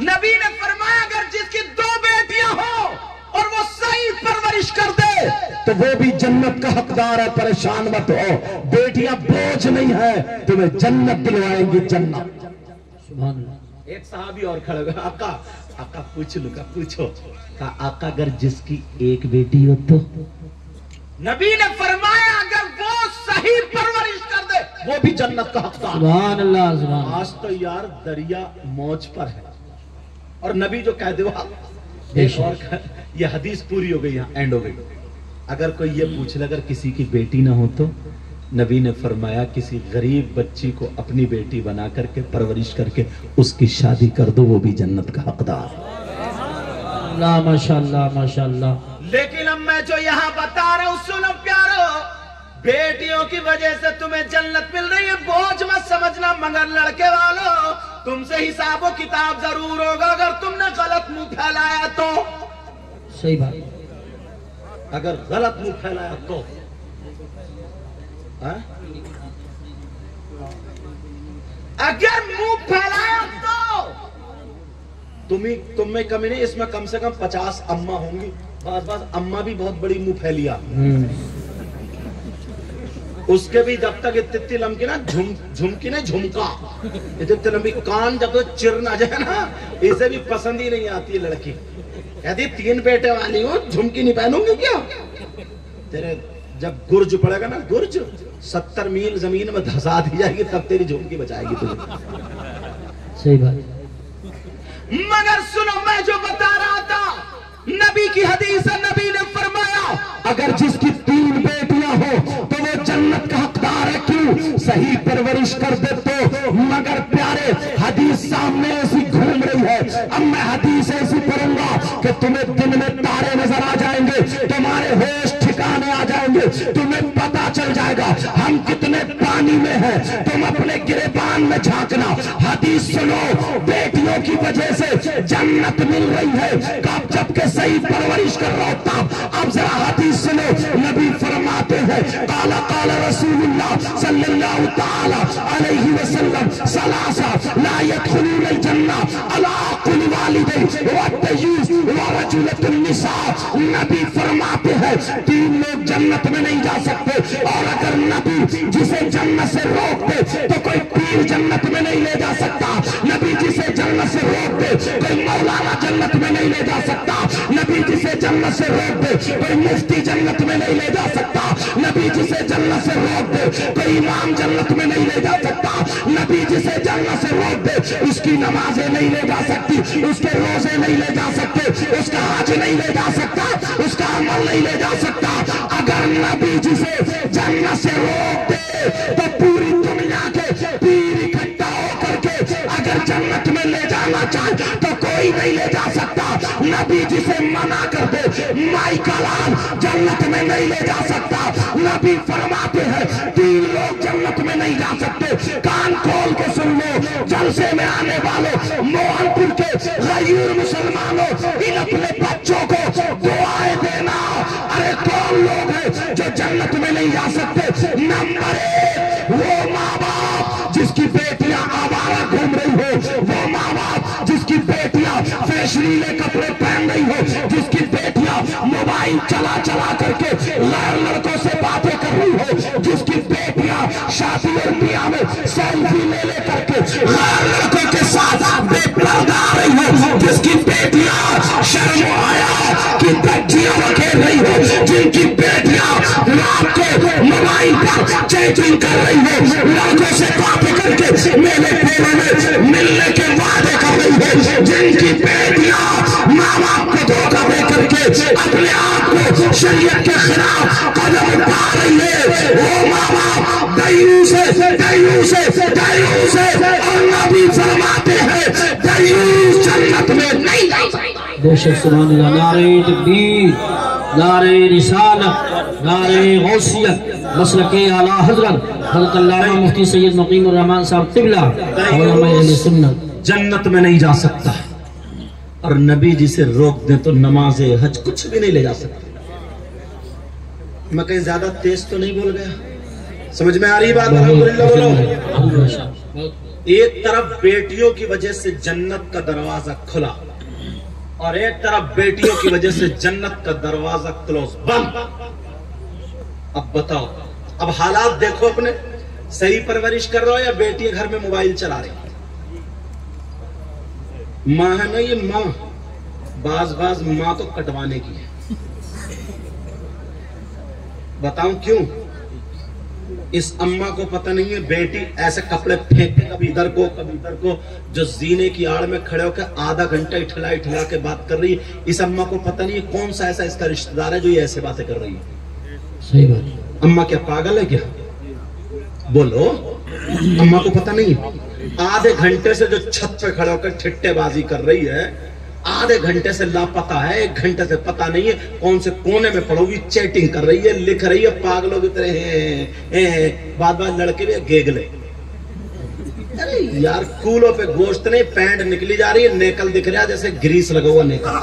[SPEAKER 1] نبی نے فرمایا اگر جس کی 2 بیٹیاں ہو اور وہ صحیح پرورش کر دے تو وہ بھی جنت کا حقدار ہے. پریشان مت ہو, بیٹیاں بوجھ نہیں ہے, تمہیں جنت دلوائیں گی, جنت.
[SPEAKER 2] سبحان اللہ.
[SPEAKER 1] ایک صحابی اور کھڑے ہوئے, آقا آقا پوچھ لوں گا, پوچھو. کہا آقا اگر جس کی 1 بیٹی ہو تو. نبی نے فرمایا اگر وہ صحیح پرورش کر دے وہ بھی جنت کا حقدار.
[SPEAKER 2] سبحان اللہ, سبحان اللہ.
[SPEAKER 1] آج تو یار دریا موج پر ہے, اور نبی جو کہہ دے وہ ایک اور. یہ حدیث پوری ہو گئی, یہاں اینڈ ہو گئی. اگر کوئی یہ پوچھ لے اگر کسی کی بیٹی نہ ہو تو, نبی نے فرمایا کسی غریب بچی کو اپنی بیٹی بنا کر کے پرورش کر کے اس کی شادی کر دو, وہ بھی جنت کا حقدار.
[SPEAKER 2] اللہ ماشاءاللہ ماشاءاللہ.
[SPEAKER 1] لیکن اب میں جو یہاں بتا رہا ہوں سنو پیارو, بیٹیوں کی وجہ سے تمہیں جنت مل رہی ہے, بوجھ مت سمجھنا. مگر لڑکے والوں تم سے حساب و کتاب ضرور ہوگا اگر تم نے غلط منہ پھیلایا تو.
[SPEAKER 2] صحیح بات.
[SPEAKER 1] اگر غلط منہ پھیلایا تو, اگر منہ پھیلایا تو تم میں کمی نہیں. اس میں کم سے کم 50 اماں ہوں گی. بعض اماں بھی بہت بڑی منہ پھیلیا. उसके भी जब तक इतनी लंबी ना झुमकी नहीं झुमका, इतनी लंबी कान जब तक चिर ना जाए ना, इसे भी पसंद ही नहीं आती लड़की। कहती 3 बेटे वाली हूँ, झुमकी नहीं पहनूंगी क्या? तेरे जब गुर्ज पड़ेगा ना, गुर्ज 70 मील जमीन में धसा दी जाएगी, तब तेरी झुमकी बचाएगी तुझे।
[SPEAKER 2] सही बात।
[SPEAKER 1] मगर सुनो, मैं जो बता रहा था, नबी की हदीस है, नबी ने फरमाया अगर जिसकी 3 बेटियां हो तो वो जन्नत का हकदार है। क्यों? सही परवरिश कर दे तो। मगर प्यारे, हदीस सामने ऐसी घूम रही है। अब मैं हदीस ऐसी पढ़ूंगा कि तुम्हें दिन में तारे नजर आ जाएंगे, तुम्हारे होश ठिकाने आ जाएंगे, तुम्हें पता चल जाएगा हम कितने पानी में हैं। तुम अपने गिरेबान में झांकना। हदीस सुनो, बेटियों की वजह से जन्नत मिल रही है। कब? जबकि सही परवरिश कर रहा होता। अब जरा हदीस सुनो, नबी फरमाते हैं काला काला रसूलुल्लाह सल्लल्लाहु ताला अलैहि वसल्लम सलासा ला यदखुलूनल जन्नह अला कुल्ली वालिदैन व तय्यूस व रजुलतुन निसा। नबी फरमाते हैं 3 लोग जन्नत में नहीं जा सकते, और अगर नबी जिसे जन्नत से रोक दे तो कोई पीर जन्नत में नहीं ले जा सकता। नबी जिसे जन्नत से रोक दे कोई मौलाना जन्नत में नहीं ले जा सकता। नबी जिसे जन्नत से रोक दे कोई मुफ्ती जन्नत में नहीं ले जा सकता। नबी जिसे जन्नत से रोक दे कोई इमाम जन्नत में नहीं ले जा सकता। नबी जिसे जन्नत से रोक दे उसकी नमाजें नहीं ले जा सकती, उसके रोजे नहीं ले जा सकते, उसका हज नहीं ले जा सकता, उसका अमल नहीं ले जा सकता। अगर नबी जिसे जन्नत से रोक दे तो पूरी दुनिया के पीर इकट्ठा होकर के अगर जन्नत में ले जाना चाहे तो कोई नहीं ले जा सकता। नबी जिसे मना कर दे, माई का लाल जन्नत में नहीं ले जा सकता। नबी फरमाते हैं 3 लोग जन्नत में नहीं जा सकते। कान खोल के सुन लो, जलसे में आने वालों, मोहनपुर के गैर मुसलमानों, इन अपने बच्चों को दुआएं देना। अरे कौन लोग हैं जो जन्नत में नहीं जा सकते? नंबर 1, वो माँ बाप जिसकी बेटियां आवारा घूम रही हो, वो माँ बाप जिसकी बेटियां फैशनीले कपड़े पहन रही हो, जिसकी बेटियां मोबाइल चला चला करके लड़कों से बातें कर रही हो, जिसकी बेटियां शादी और ब्याह में सेल्फी ले ले करके लड़कों के साथ बेपर्दा रही हो, जिसकी बेटियां शर्म आया कि बच्चियां खेल रही हो, जिनकी बेटियां रात को मोबाइल पर चैटिंग कर रही हो, लड़कों से बातें करके मेले फेरे में मिलने के वादे कर रही हो, जिनकी बेटियां माँ बाप को धोखा दे करके अपने आप को शरीयत के खिलाफ कदम उठा रही है, वो माँ बाप दयूस है, दयूस है, दयूस है। और नबी फरमाते हैं दयूस जन्नत में नहीं जा सकता।
[SPEAKER 2] बेशक सुभान अल्लाह। नारे तकबीर, नारे रिसालत, नारे गौसियत, मसलके आला हजरत हज़रत अल्लामा मुफ्ती सैयद मुकीमुर रहमान साहब क़िबला उलमा अहले सुन्नत
[SPEAKER 1] जन्नत में नहीं जा सकता। और नबी जिसे रोक दे तो नमाज़े हज कुछ भी नहीं ले जा सकता। मैं कहीं ज्यादा तेज तो नहीं बोल गया? समझ में आ रही बात? अल्हम्दुलिल्लाह बोलो। एक तरफ बेटियों की वजह से जन्नत का दरवाजा खुला, और एक तरफ बेटियों की वजह से जन्नत का दरवाजा क्लोज, बंद। अब बताओ, अब हालात देखो अपने। सही परवरिश कर रहे हो या बेटी घर में मोबाइल चला रही? माँ है ना ये माँ, बाज माँ तो कटवाने की है। बताऊं क्यों? इस अम्मा को पता नहीं है बेटी ऐसे कपड़े फेंक के कभी इधर को कभी इधर को, जो जीने की आड़ में खड़े होकर आधा घंटा इठला इठला के बात कर रही है। इस अम्मा को पता नहीं है कौन सा ऐसा इसका रिश्तेदार है जो ये ऐसे बातें कर रही है।
[SPEAKER 2] सही बात।
[SPEAKER 1] अम्मा क्या पागल है क्या? बोलो, अम्मा को पता नहीं? आधे घंटे से जो छत पे खड़े होकर ठिट्टेबाजी कर रही है, आधे घंटे से लापता है, 1 घंटे से पता नहीं है कौन से कोने में पड़ोगी, चैटिंग कर रही है, लिख रही है, पागलों की तरह हैं। बाद लड़के भी गेगले। अरे यार, कूलों पे गोश्त नहीं, पैंट निकली जा रही है, नेकल दिख रहा है जैसे ग्रीस लगा हुआ नेकल,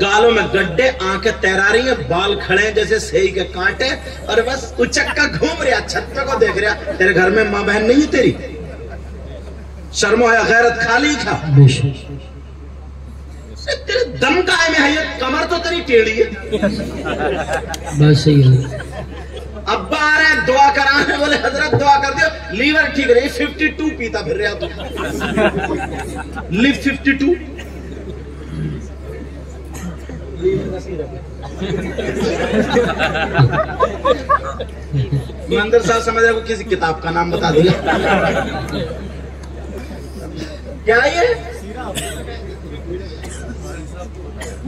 [SPEAKER 1] गालों में गड्ढे, आंखें तैरा रही है, बाल खड़े हैं जैसे सेई के कांटे, और बस उचक्का घूम रहा, छत पे को देख रहा। तेरे घर में माँ बहन नहीं है तेरी? शर्मो है, गैरत खाली था। तेरे दम का है में है, कमर तो तेरी टेढ़ी है।
[SPEAKER 2] बस सही है।
[SPEAKER 1] ابا آ رہے ہیں دعا کرانے، بولے حضرت دعا کر دیو لیور ٹھیک رہی۔ 52 پیتا پھر رہا تو لیو 52 مندر صاحب سمجھ رہے کو کسی کتاب کا نام بتا دیا کیا یہ؟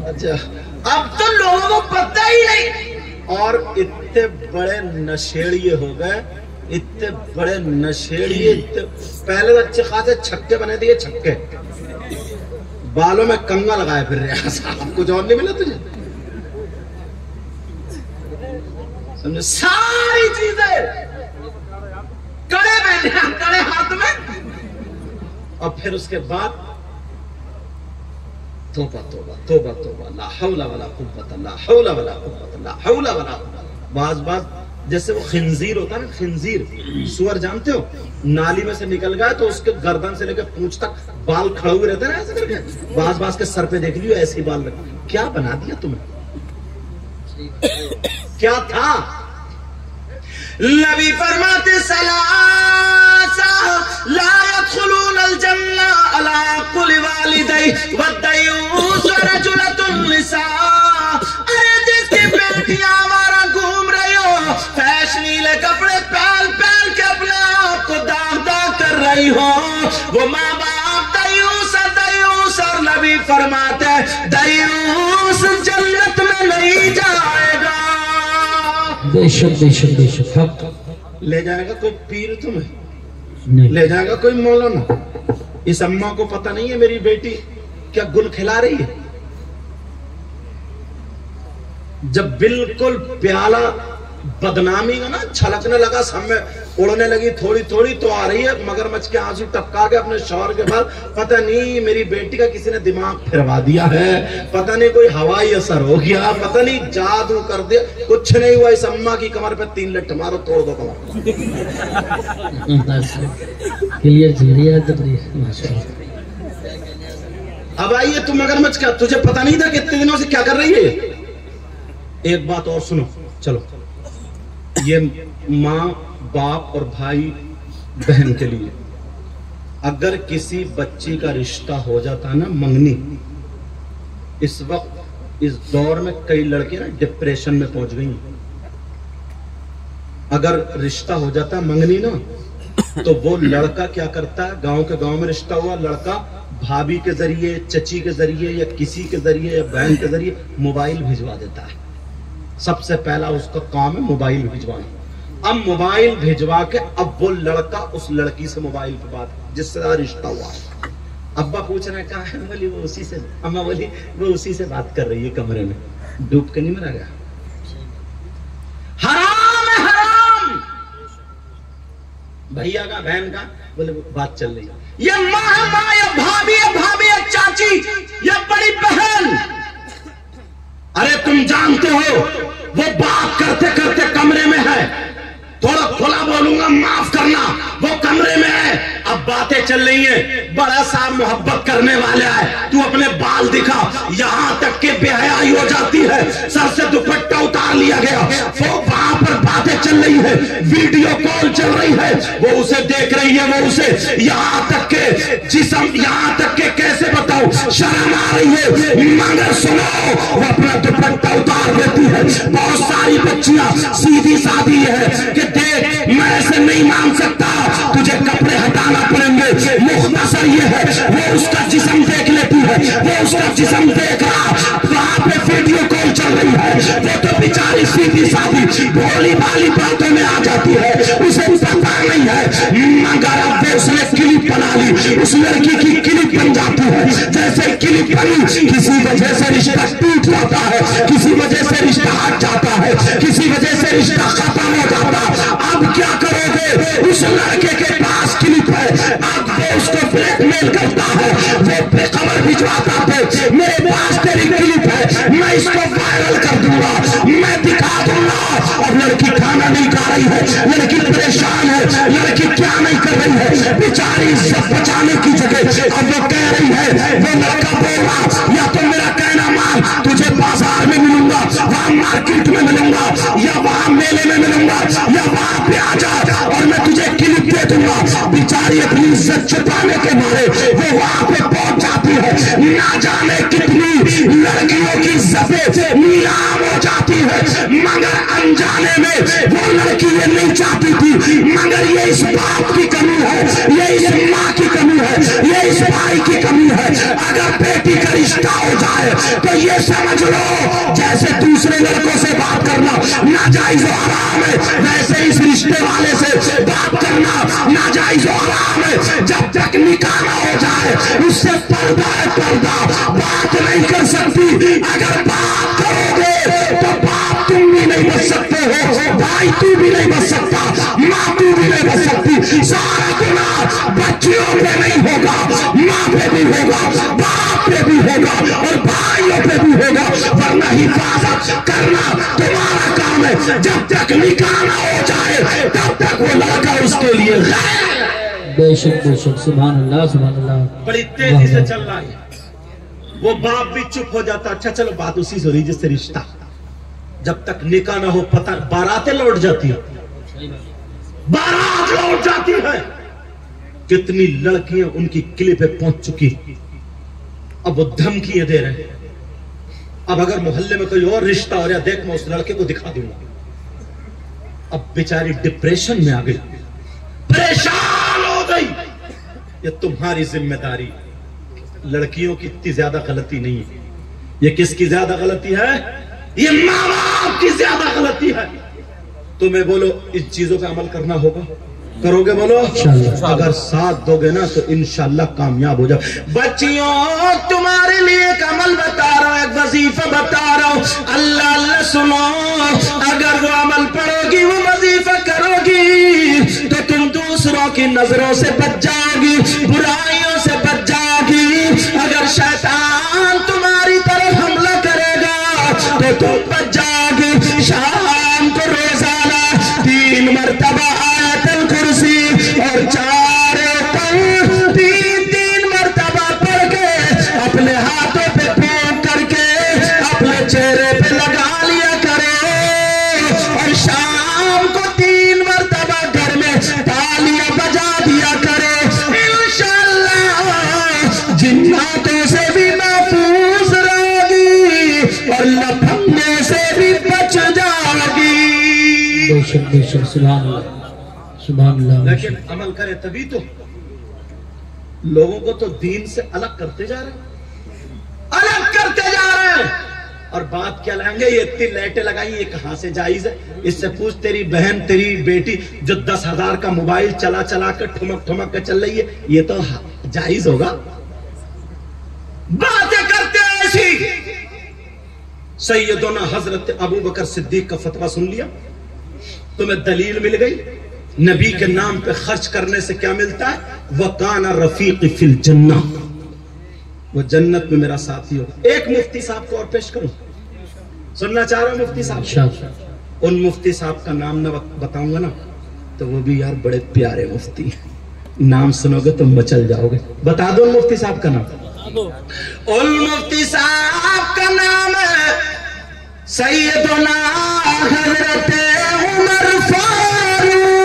[SPEAKER 1] اچھا اب تو لوگوں کو پتہ ہی نہیں، اور اتنے بڑے نشیڑیے ہو گئے، اتنے بڑے نشیڑیے، پہلے تو اچھے خاصے چھکے بنے دیے، چھکے بالوں میں کنگا لگائے پھر رہے صاحب، کچھ اور نہیں ملا تجھے؟ سمجھے ساری چیزیں کڑے پہنے، کڑے ہاتھ میں، اور پھر اس کے بعد توبہ توبہ توبہ توبہ، لا حول ولا قوت، لا حول ولا قوت، لا حول ولا قوت۔ بعض جیسے وہ خنزیر ہوتا ہے نا، خنزیر سور جانتے ہو، نالی میں سے نکل گیا تو اس کے گردن سے لے کے پونچھ تک بال کھڑے ہوئے رہتے ہیں نا ایسے کر کے، بعض کے سر پہ دیکھ لیو ایسے ہی بال رکھتے۔ کیا بنا دیا تمہیں؟ کیا تھا؟ نبی فرماتے ثلاثہ لا يدخلون الجنہ علی کل والدی والدیوث ورجلۃ النساء۔ ارے جس کی بیٹیاں ہمارا گھوم رہی ہو، فیشنیلے کپڑے پہن پہن کے اپنے آپ کو داغ داغ کر رہی ہو، وہ ماں باپ دیوث دیوث، اور نبی فرماتے ہیں دیوث جنت میں نہیں جائے گا۔
[SPEAKER 2] بے شک بے شک بے شک، حق
[SPEAKER 1] لے جائے گا کوئی پیر تمہیں،
[SPEAKER 2] نہیں
[SPEAKER 1] لے جائے گا کوئی مولانا۔ اس اماں کو پتہ نہیں ہے میری بیٹی کیا گل کھلا رہی ہے؟ جب بالکل پیالہ بدنامی کا نا چھلکنے لگا، سب میں اڑنے لگی تھوڑی تھوڑی، تو آ رہی ہے مگرمچھ کے آنسو ٹپکا کے اپنے شوہر کے بعد، پتہ نہیں میری بیٹی کا کسی نے دماغ پھروا دیا ہے، پتہ نہیں کوئی ہوائی اثر ہو گیا، پتہ نہیں جادو کر دیا، کچھ نہیں ہوا۔ اس اماں کی کمر پہ 3 لٹ مارو، توڑ دو کمر۔
[SPEAKER 2] کلیئر جھیڑیا ہے ماشاءاللہ۔
[SPEAKER 1] اب آئیے تم مگرمچھ کا، تجھے پتہ نہیں تھا کہ اتنے دنوں سے کیا کر رہی ہے؟ ایک بات اور سنو، چلو، یہ ماں باپ اور بھائی بہن کے لیے، اگر کسی بچی کا رشتہ ہو جاتا ہے نا منگنی، اس وقت اس دور میں کئی لڑکیاں نا ڈپریشن میں پہنچ گئی ہیں۔ اگر رشتہ ہو جاتا ہے منگنی نا، تو وہ لڑکا کیا کرتا ہے، گاؤں میں رشتہ ہوا، لڑکا بھابھی کے ذریعے، چچی کے ذریعے، یا کسی کے ذریعے، یا بہن کے ذریعے موبائل بھجوا دیتا ہے۔ سب سے پہلا اس کا کام ہے موبائل بھجوانا۔ اب موبائل بھجوا کے اب وہ لڑکا اس لڑکی سے موبائل پہ بات، جس سے رشتہ ہوا ہے، ابا پوچھ رہے ہیں کہاں ہے، بولی وہ اسی سے، اماں بولی وہ اسی سے بات کر رہی ہے کمرے میں، ڈوب کے نہیں مرا گیا۔ حرام ہے حرام، بھیا کا بہن کا، بولے بات چل رہی ہے، یہ ماں ہے ماں، یا بھابھی ہے بھابھی، یا چاچی، یا بڑی بہن۔ ارے تم جانتے ہو وہ بات کرتے کرتے کمرے میں ہے، تھوڑا کھلا بولوں گا معاف کرنا، وہ کمرے میں ہے، اب باتیں چل رہی ہیں، بڑا سا محبت کرنے والا ہے، تو اپنے بال دکھا، یہاں تک کہ بے حیائی ہو جاتی ہے، سر سے دوپٹہ اتار لیا گیا، وہ وہاں پر باتیں چل رہی ہے، ویڈیو کال چل رہی ہے، وہ اسے دیکھ رہی ہے، وہ اسے، یہاں تک کہ جسم، یہاں تک کہ کیسے بتاؤ، شرم آ رہی ہے، مگر سنو، وہ اپنا دوپٹہ اتار دیتی ہے۔ بہت ساری بچیاں سیدھی سادھی ہے کہ دیکھ میں ایسے نہیں مان سکتا، تجھے کپڑے ہٹانا پڑیں گے، مختصر یہ ہے، وہ اس کا جسم دیکھ لیتی ہے، وہ اس کا جسم دیکھ رہا، وہاں پہ ویڈیو کال چل رہی ہے، وہ تو بیچاری سیدھی سادھی بھولی بھالی باتوں میں آ جاتی ہے، اسے پتا نہیں ہے، مگر اب وہ اس نے کلپ بنا لی، اس لڑکی کی کلپ بن جاتی ہے، جیسے کلپ بنی، کسی وجہ سے رشتہ ٹوٹ جاتا ہے، کسی وجہ سے رشتہ ہٹ جاتا ہے، کسی وجہ سے رشتہ ختم ہو جاتا ہے۔ اب کیا کرو گے؟ اس لڑکے کے پاس کلپ ہے، اب وہ اس کو بلیک میل کرتا ہے، وہ خبر بھجواتا ہے، میرے پاس تیری کلپ ہے، میں اس کو وائرل کر دوں گا، میں دکھا دوں گا۔ اور لڑکی کھانا نہیں کھا رہی ہے، لڑکی پریشان ہے، لڑکی کیا نہیں کر رہی ہے، بیچاری عزت بچانے کی جگہ اب وہ کہہ رہی ہے، وہ لڑکا بول رہا، یا تو میرا کہنا مان، تجھے بازار میں ملوں گا، وہاں مارکیٹ میں ملوں گا، یا وہاں
[SPEAKER 3] मेले में मिलूंगा या वहां पे आ जा और मैं तुझे क्लिप दे दूंगा। बेचारी अपनी इज्जत छुपाने के मारे वो वहां पे पहुंच जाती है। ना जाने कितनी लड़कियों की इज्जतें नीलाम हो जाती है, मगर अनजाने में वो लड़की ये नहीं चाहती थी। मगर ये इस बाप की कमी है, ये इस माँ की कमी है, ये इस भाई की कमी है। अगर बेटी का रिश्ता हो जाए तो ये समझ लो जैसे दूसरे लड़कों से बात करना नाजायज और हराम है, वैसे इस रिश्ते वाले से बात करना नाजायज और हराम है। जब तक निकाह ना हो जाए उससे पर्दा है पर्दा, बात नहीं कर सकती। अगर बात करोगे तो बाप तुम भी नहीं बच सकते हो, भाई तू भी नहीं बच सकता, माँ तू भी नहीं बच सकती। सारा गुनाह बच्चियों पे नहीं होगा, माँ पे भी होगा, बाप पे भी होगा और भाइयों पे भी होगा। वरना हिफाजत करना तुम्हारा काम है। जब तक निकाह ना हो जाए तब तक वो लड़का उसके लिए
[SPEAKER 2] बेशक बेशक, सुभान अल्लाह सुभान अल्लाह।
[SPEAKER 1] बड़ी तेजी से चल रहा है। वो बाप भी चुप हो जाता, अच्छा चलो बात उसी से हो रही जिससे रिश्ता। जब तक निकाह ना हो पता बारातें लौट जाती है, बारात लौट जाती है। कितनी लड़कियां उनकी किले पे पहुंच चुकी, अब वो धमकियां दे रहे हैं। अब अगर मोहल्ले में कोई और रिश्ता हो रहा, देख मैं उस लड़के को दिखा दूंगा। अब बेचारी डिप्रेशन में आ गई, परेशान हो गई। ये तुम्हारी जिम्मेदारी। लड़कियों की इतनी ज्यादा गलती नहीं है, ये किसकी ज्यादा गलती है? ये माँ बाप की ज्यादा गलती है। तुम्हें बोलो इन चीजों पे अमल करना होगा, करोगे बोलो? अगर साथ दोगे ना तो इंशाल्लाह कामयाब हो जाओ। बच्चियों तुम्हारे लिए एक अमल बता रहा हूं, एक वजीफा बता रहा हूं। अल्लाह अल्लाह सुनो, अगर वो अमल पढ़ोगी, वो वजीफा करोगी तो तुम दूसरों की नजरों से बच जाओगी, बुराइयों से बच जाओगी। अगर शैतान तुम्हारी तरफ हमला करेगा तो तुम बच जाओगी। शाम को रोजाना 3 मरतबा आयतल कुर्सी और 4 पर 3 मरतबा पढ़ के अपने हाथों पे फूंक करके अपने चेहरे पे लगा लिया करो। और शाम को 3 मरतबा घर में तालियां बजा दिया करो। इंशाअल्लाह जिन्नातों से भी महफूज रहोगी और लफंगे से भी बच जाओगी।
[SPEAKER 2] बेशक बेशक, सुभान अल्लाह सुभान अल्लाह।
[SPEAKER 1] लेकिन अमल करे तभी तो। लोगों को तो दीन से अलग करते जा रहे हैं, अलग करते जा रहे हैं। और बात क्या लाएंगे, ये इतनी लाइटें लगाई, ये कहां से जायज है? इससे पूछ तेरी बहन तेरी बेटी जो 10,000 का मोबाइल चला चला कर ठुमक ठुमक के चल रही है, ये तो जायज होगा? बातें करते हैं ऐसी। सैयदना हजरत अबू बकर सिद्दीक का फतवा सुन लिया, तुम्हें दलील मिल गई। नबी के नाम पे खर्च करने से क्या मिलता है? वकाना रफीक फिल जन्ना, वो जन्नत में मेरा साथी हो। एक मुफ्ती साहब को और पेश करूं, सुनना चाह रहा हूं मुफ्ती साहब। उन मुफ्ती साहब का नाम ना बताऊंगा ना तो वो भी यार बड़े प्यारे मुफ्ती हैं, नाम सुनोगे तो मचल जाओगे। बता दो मुफ्ती साहब का नाम। उन मुफ्ती साहब का नाम है सैयदना हजरत उमर फारूक।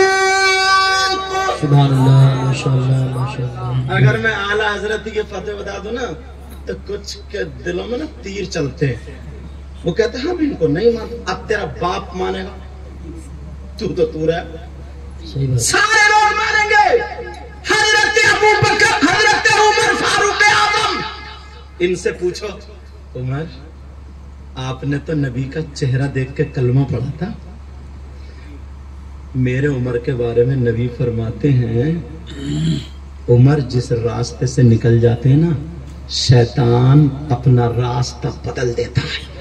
[SPEAKER 2] सुभान अल्लाह, माशाअल्लाह माशाअल्लाह।
[SPEAKER 1] अगर मैं आला हजरत के फतेह बता दूं ना तो कुछ के दिलों में ना तीर चलते हैं। वो कहते हैं हम इनको नहीं मानते। अब तेरा बाप मानेगा, तू तो तू रहा, सारे लोग मानेंगे। हजरत अबू बकर, हजरत उमर फारूक आजम, इनसे पूछो उमर आपने तो नबी का चेहरा देख के कलमा पढ़ा था। मेरे उमर के बारे में नबी फरमाते हैं उमर जिस रास्ते से निकल जाते हैं ना, शैतान अपना रास्ता बदल देता है।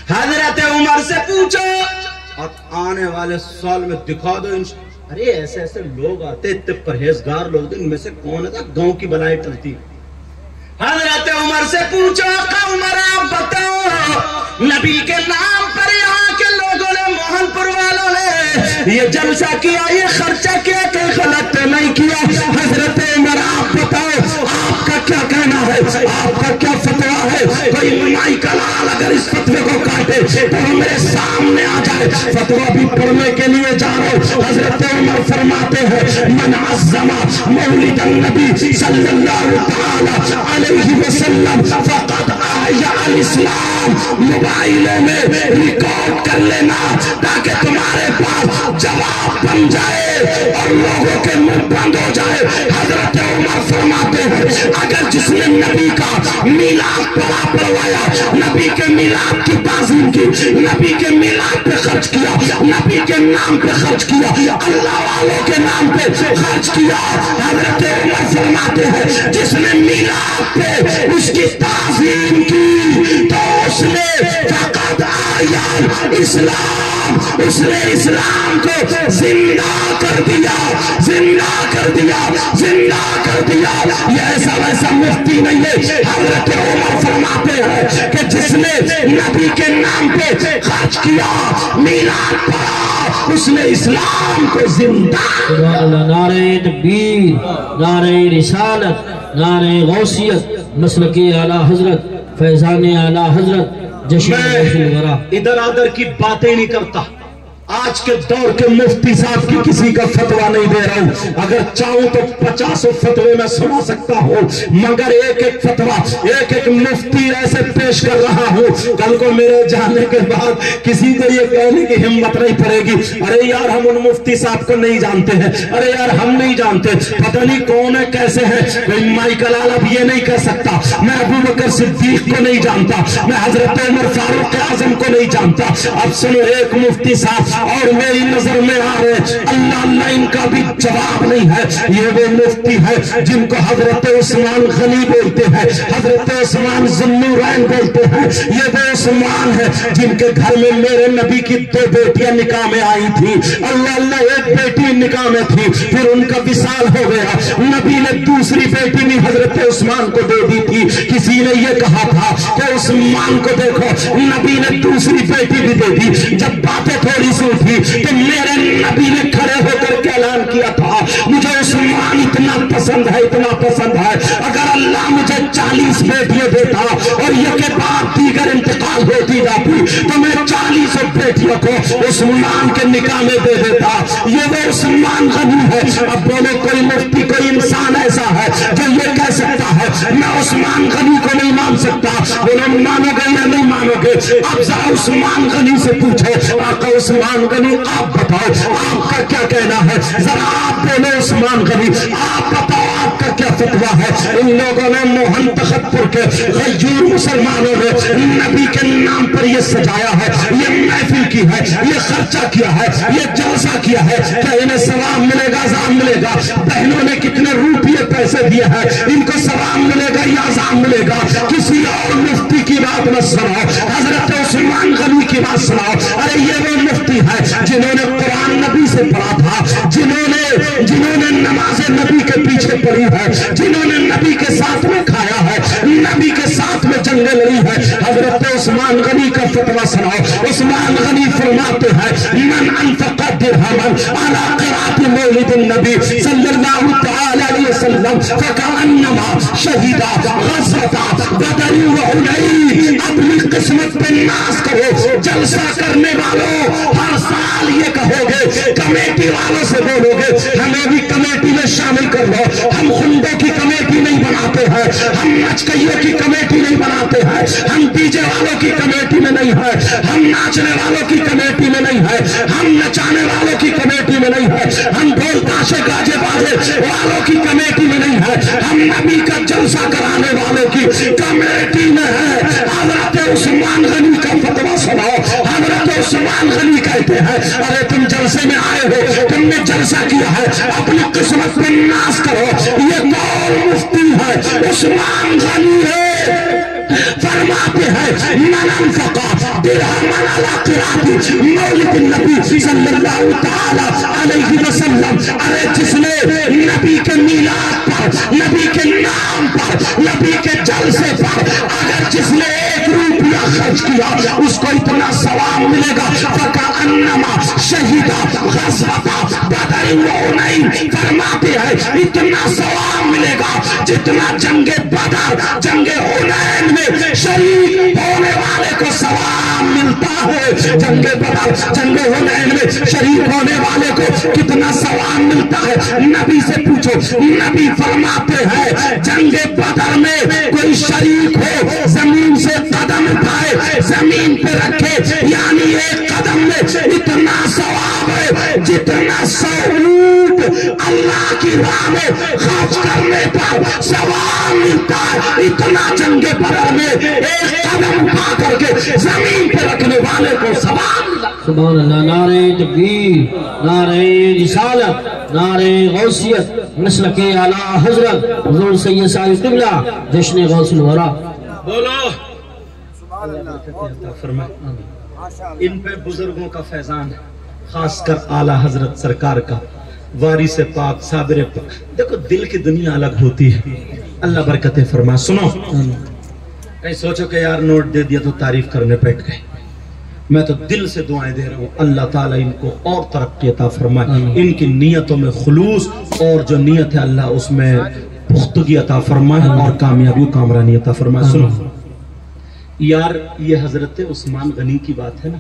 [SPEAKER 1] हजरत उमर से पूछो और आने वाले साल में दिखा दो। अरे ऐसे ऐसे लोग आते, इतने परहेजगार लोग, इनमें से कौन है गांव की बलाई टलती। हजरत उमर से पूछो उमर आप बताओ नबी के नाम पर यहाँ के लोगों ने, मोहनपुर वालों ने ये जलसा किया, ये खर्चा किया, कोई गलत तो नहीं किया। हजरत उमर आप बताओ आपका क्या कहना है, आपका क्या फतवा है? कोई माई का लाल अगर इस फतवे को काटे तो मेरे सामने
[SPEAKER 3] जाए, फतवा भी पढ़ने के लिए जा रहा हूं। हजरत उमर फरमाते हैं मन अज़्ज़मा मौलिद नबी सल्लल्लाहु तआला अलैहि वसल्लम फक़द आया अल इस्लाम। मोबाइलों में रिकॉर्ड कर लेना ताकि तुम्हारे पास जवाब बन जाए और लोगों के मुंह बंद हो जाए। हजरत उमर फरमाते हैं अगर जिसने नबी का मिलाद पढ़वाया, नबी के मिलाद की ताज़ीम की, नबी के मिलाद पे खर्च किया, नबी के नाम पे खर्च किया, अल्लाह वालों के नाम पे खर्च किया, हजरत उमर फरमाते हैं जिसने मिलाद पे उसकी ताज़ीम की तो उसने फक़द आया इस्लाम, उसने इस्लाम को जिंदा कर दिया, जिंदा कर दिया, जिंदा कर दिया। ये ऐसा वैसा मुफ्ती नहीं है। हजरत उमर फरमाते हैं कि जिसने नबी के नाम पे खर्च किया, मिलाद पढ़ा, उसने इस्लाम को जिंदा।
[SPEAKER 2] नारे तकबीर, नारे रिसालत, नारे गौसियत, मसलकी आला हजरत, फैजान आला हजरत,
[SPEAKER 1] मैं इधर आदर की बातें नहीं करता। आज के दौर के मुफ्ती साहब की किसी का फतवा नहीं दे रहा हूं। अगर चाहूं तो 50 फतवे मैं सुना सकता हूं, मगर एक एक फतवा एक एक मुफ्ती ऐसे पेश कर रहा हूं, कल को मेरे जाने के बाद किसी को ये कहने की हिम्मत नहीं पड़ेगी अरे यार हम उन मुफ्ती साहब को नहीं जानते हैं, अरे यार हम नहीं जानते, पता नहीं कौन है कैसे है। कोई माइकल आलब ये नहीं कह सकता, मैं अबू बकर सिद्दीक को नहीं जानता, मैं हजरत उमर फारूक आजम को नहीं जानता। अब सुनो, एक मुफ्ती साहब और मेरी नजर में आ रहे, अल्लाह अल्लाह इनका भी जवाब नहीं है। ये वो मुफ्ती है जिनको हजरत उस्मान गनी बोलते हैं, हजरत उस्मान ज़ुन्नूरैन बोलते हैं। ये वो उस्मान है जिनके घर में मेरे नबी की 2 बेटियां निकाह में आई थी। अल्लाह अल्लाह, एक बेटी निकाह में थी, फिर उनका विसाल हो गया, नबी ने दूसरी बेटी भी हजरत उस्मान को दे दी थी। किसी ने ये कहा था कि उस्मान को देखो, नबी ने दूसरी बेटी भी दे दी। जब बातें थोड़ी सी उठी तो मेरे नबी ने खड़े होकर के ऐलान किया था मुझे उस्मान इतना पसंद है, इतना पसंद है, अगर अल्लाह मुझे 40 बेटियां देता और ये के बाद दीगर इंतकाल होती जाती तो मैं 40 बेटियों को उस्मान के निकाह में दे देता। ये वो उस्मान गनी है। अब बोलो कोई मुफ्ती, कोई इंसान ऐसा है जो ये कह सकता है मैं उस्मान गनी को नहीं मान सकता? बोलो मानोगे या नहीं मानोगे? अब जरा उस्मान गनी से पूछो, आका उस्मान गनी आप बताओ आपका क्या कहना है? जरा आप बोलो उस्मान गनी, आप बताओ आपका क्या फतवा है? इन लोगों ने मोहन तखतपुर के गयूर मुसलमानों ने नबी के नाम पर ये सजाया है, ये महफिल की है, ये खर्चा किया है, ये जलसा किया है, क्या इन्हें सवाब मिलेगा, अज़ाब मिलेगा? बहनों ने कितने रुपये पैसे दिए हैं, इनको सवाब मिलेगा या अज़ाब मिलेगा? किसी और मुफ्ती की बात मत सुनाओ, हजरत उस्मान गनी की बात सुनाओ। अरे ये वो मुफ्ती है जिन्होंने कुरान नबी से पढ़ा था, जिन्होंने नमाज नबी के पीछे पढ़ी है, जिन्होंने नबी के साथ में खाया है, नबी के साथ में जंगे लड़ी है। हजरत उस्मान गनी का फतवा सुनाओ। उस्मान गनी फरमाते हैं मन अनफक़ा दिरहमन अला क़िराअति मौलिदिन नबी सल्लल्लाहु तआला अलैहि वसल्लम फकअन्नमा शहीदा ग़ज़वता बदर व हुनैन। अपनी किस्मत पे नाज़ करो, जलसा करने वालों हर साल ये कहोगे, कमेटी वालों से बोलोगे हमें भी कमेटी में शामिल कर लो। हम खुंडों की कमेटी नहीं बनाते हैं, हम नचकइयों की कमेटी नहीं बनाते हैं, हम डीजे वालों की कमेटी में नहीं है, हम नाचने वालों की कमेटी में नहीं है, हम नचाने वालों की कमेटी में नहीं है, हम ढोल ताशे गाजे बाजे वालों की कमेटी में नहीं है, हम नबी का जलसा कराने वालों की कमेटी में है। हजरत उस्मान गनी का फतवा सुनाओ। हजरत उस्मान गनी कहते हैं अरे तुम जलसे में आए हो, तुमने जलसा किया है, अपनी किस्मत में नाश करो। ये कौन मुफ्ती है? उस्मान गनी है। फरमाते हैं मन अनफक़ा दिरहमन अला क़िराअति मौलिदिन नबी सल्लल्लाहु तआला अलैहि वसल्लम। अरे जिसने नबी के मिलाद पर, नबी के नाम पर, नबी के जलसे पर अगर जिसने 1 रुपया खर्च किया उसको इतना सवाब मिलेगा फकअन्नमा शहीदा ग़ज़वता बदर व हुनैन। फरमाते हैं इतना सवाब मिलेगा जितना जंगे बदर, जंगे हुनैन में शहीद होने वाले को सवाब मिलता है। जंग
[SPEAKER 3] जंगे बदर, जंगे हुनैन में शरीक होने वाले को कितना सवाब मिलता है? नबी से पूछो। नबी फरमाते हैं जंगे बदर में कोई शरीक हो, जमीन से कदम उठाए, जमीन पे रखे, यानी एक कदम में इतना सवाब है जितना 100 ऊंट अल्लाह की राह में खर्च करने पर सवाब मिलता है। इतना जंगे बदर में एक कदम उठा करके जमीन पे रखने वाले को सवाब मिला।
[SPEAKER 2] सुभान अल्लाह। नारे तकबीर, नारे रिसालत, नारे गौसियत, मसलके आला हजरत हुजूर सैयद साहिब क़िबला जश्न गौसुल वरा।
[SPEAKER 1] बोलो फरमाए। इन पे बुजुर्गों का फैजान है, खासकर आला हजरत सरकार का, वारिस पाक साबिर पाक। देखो दिल की दुनिया अलग होती है, अल्लाह बरकतें फरमाए। सुनो, कहीं सोचो कि यार नोट दे दिया तो तारीफ करने बैठ गए। मैं तो दिल से दुआएं दे रहा हूँ, अल्लाह ताला इनको और तरक्की अता फरमाए, इनकी नीयतों में खुलूस और जो नीयत है अल्लाह उसमें पुख्तगी अता फरमाए और कामयाबी कामरानी अता फरमाए। सुनो यार, ये हजरत उस्मान गनी की बात है ना,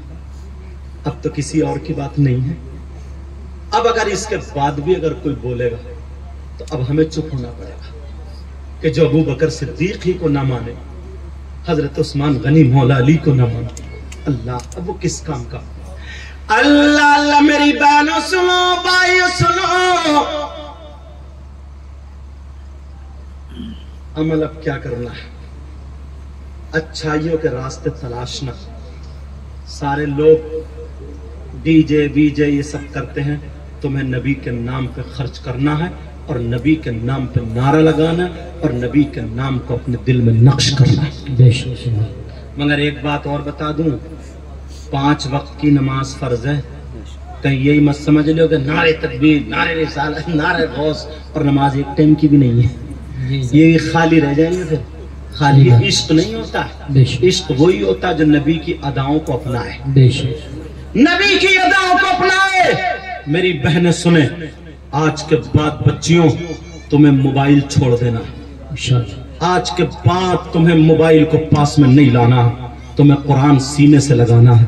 [SPEAKER 1] अब तो किसी और की बात नहीं है। अब अगर इसके बाद भी अगर कोई बोलेगा तो अब हमें चुप होना पड़ेगा कि जो अबू बकर सिद्दीक ही को ना माने, हजरत उस्मान गनी मौला अली को ना माने, अल्लाह अब वो किस काम का? अल्लाह अल्लाह मेरी बहनों सुनो, भाइयों सुनो, अमल अब क्या करना है? अच्छाइयों के रास्ते तलाशना। सारे लोग डीजे बीजे ये सब करते हैं, तुम्हें नबी के नाम पे खर्च करना है और नबी के नाम पे नारा लगाना और नबी के नाम को अपने दिल में नक्श करना है। मगर एक बात और बता दूं, 5 वक्त की नमाज फर्ज है। कहीं यही मत समझ लो कि नारे तकबीर, नारे रिसालत, नारे गौस और नमाज एक टाइम की भी नहीं है, ये खाली रह जाएंगे। फिर खाली इश्क नहीं होता, इश्क वही होता जो नबी की अदाओं को अपनाए, नबी की अदाओं को अपनाए। मेरी बहनें सुने, आज के बाद बच्चियों तुम्हें मोबाइल छोड़ देना, आज के बाद तुम्हें मोबाइल को पास में नहीं लाना, तुम्हें कुरान सीने से लगाना है,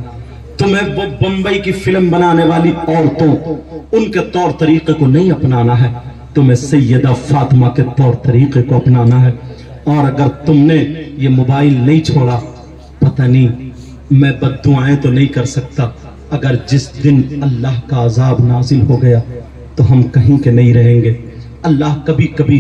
[SPEAKER 1] तुम्हें वो बंबई की फिल्म बनाने वाली औरतों उनके तौर तरीके को नहीं अपनाना है, तुम्हें सैयदा फातिमा के तौर तरीके को अपनाना है। और अगर तुमने ये मोबाइल नहीं छोड़ा, पता नहीं, मैं बद्दुआएं तो नहीं कर सकता, अगर जिस दिन अल्लाह का अजाब नाजिल हो गया तो हम कहीं के नहीं रहेंगे। अल्लाह कभी कभी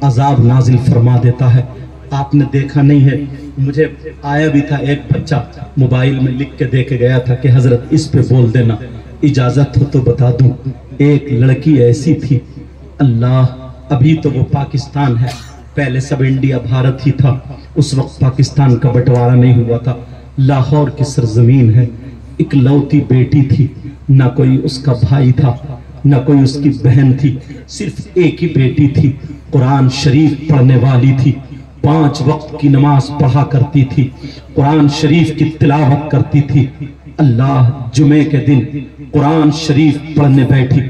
[SPEAKER 1] अजाब नाजिल फरमा देता है। आपने देखा नहीं है, मुझे आया भी था एक बच्चा मोबाइल में लिख के दे के गया था कि हजरत इस पे बोल देना, इजाजत हो तो बता दूं। एक लड़की ऐसी थी, अल्लाह, अभी तो वो पाकिस्तान है, पहले सब इंडिया भारत ही था, उस वक्त पाकिस्तान का बंटवारा नहीं हुआ था। लाहौर की सरजमीन है, इकलौती बेटी थी, ना कोई उसका भाई था, ना कोई उसकी बहन थी, सिर्फ एक ही बेटी थी, कुरान शरीफ पढ़ने वाली थी, 5 वक्त की नमाज पढ़ा करती थी, कुरान शरीफ की तिलावत करती थी। अल्लाह, जुमे के दिन कुरान शरीफ पढ़ने बैठी,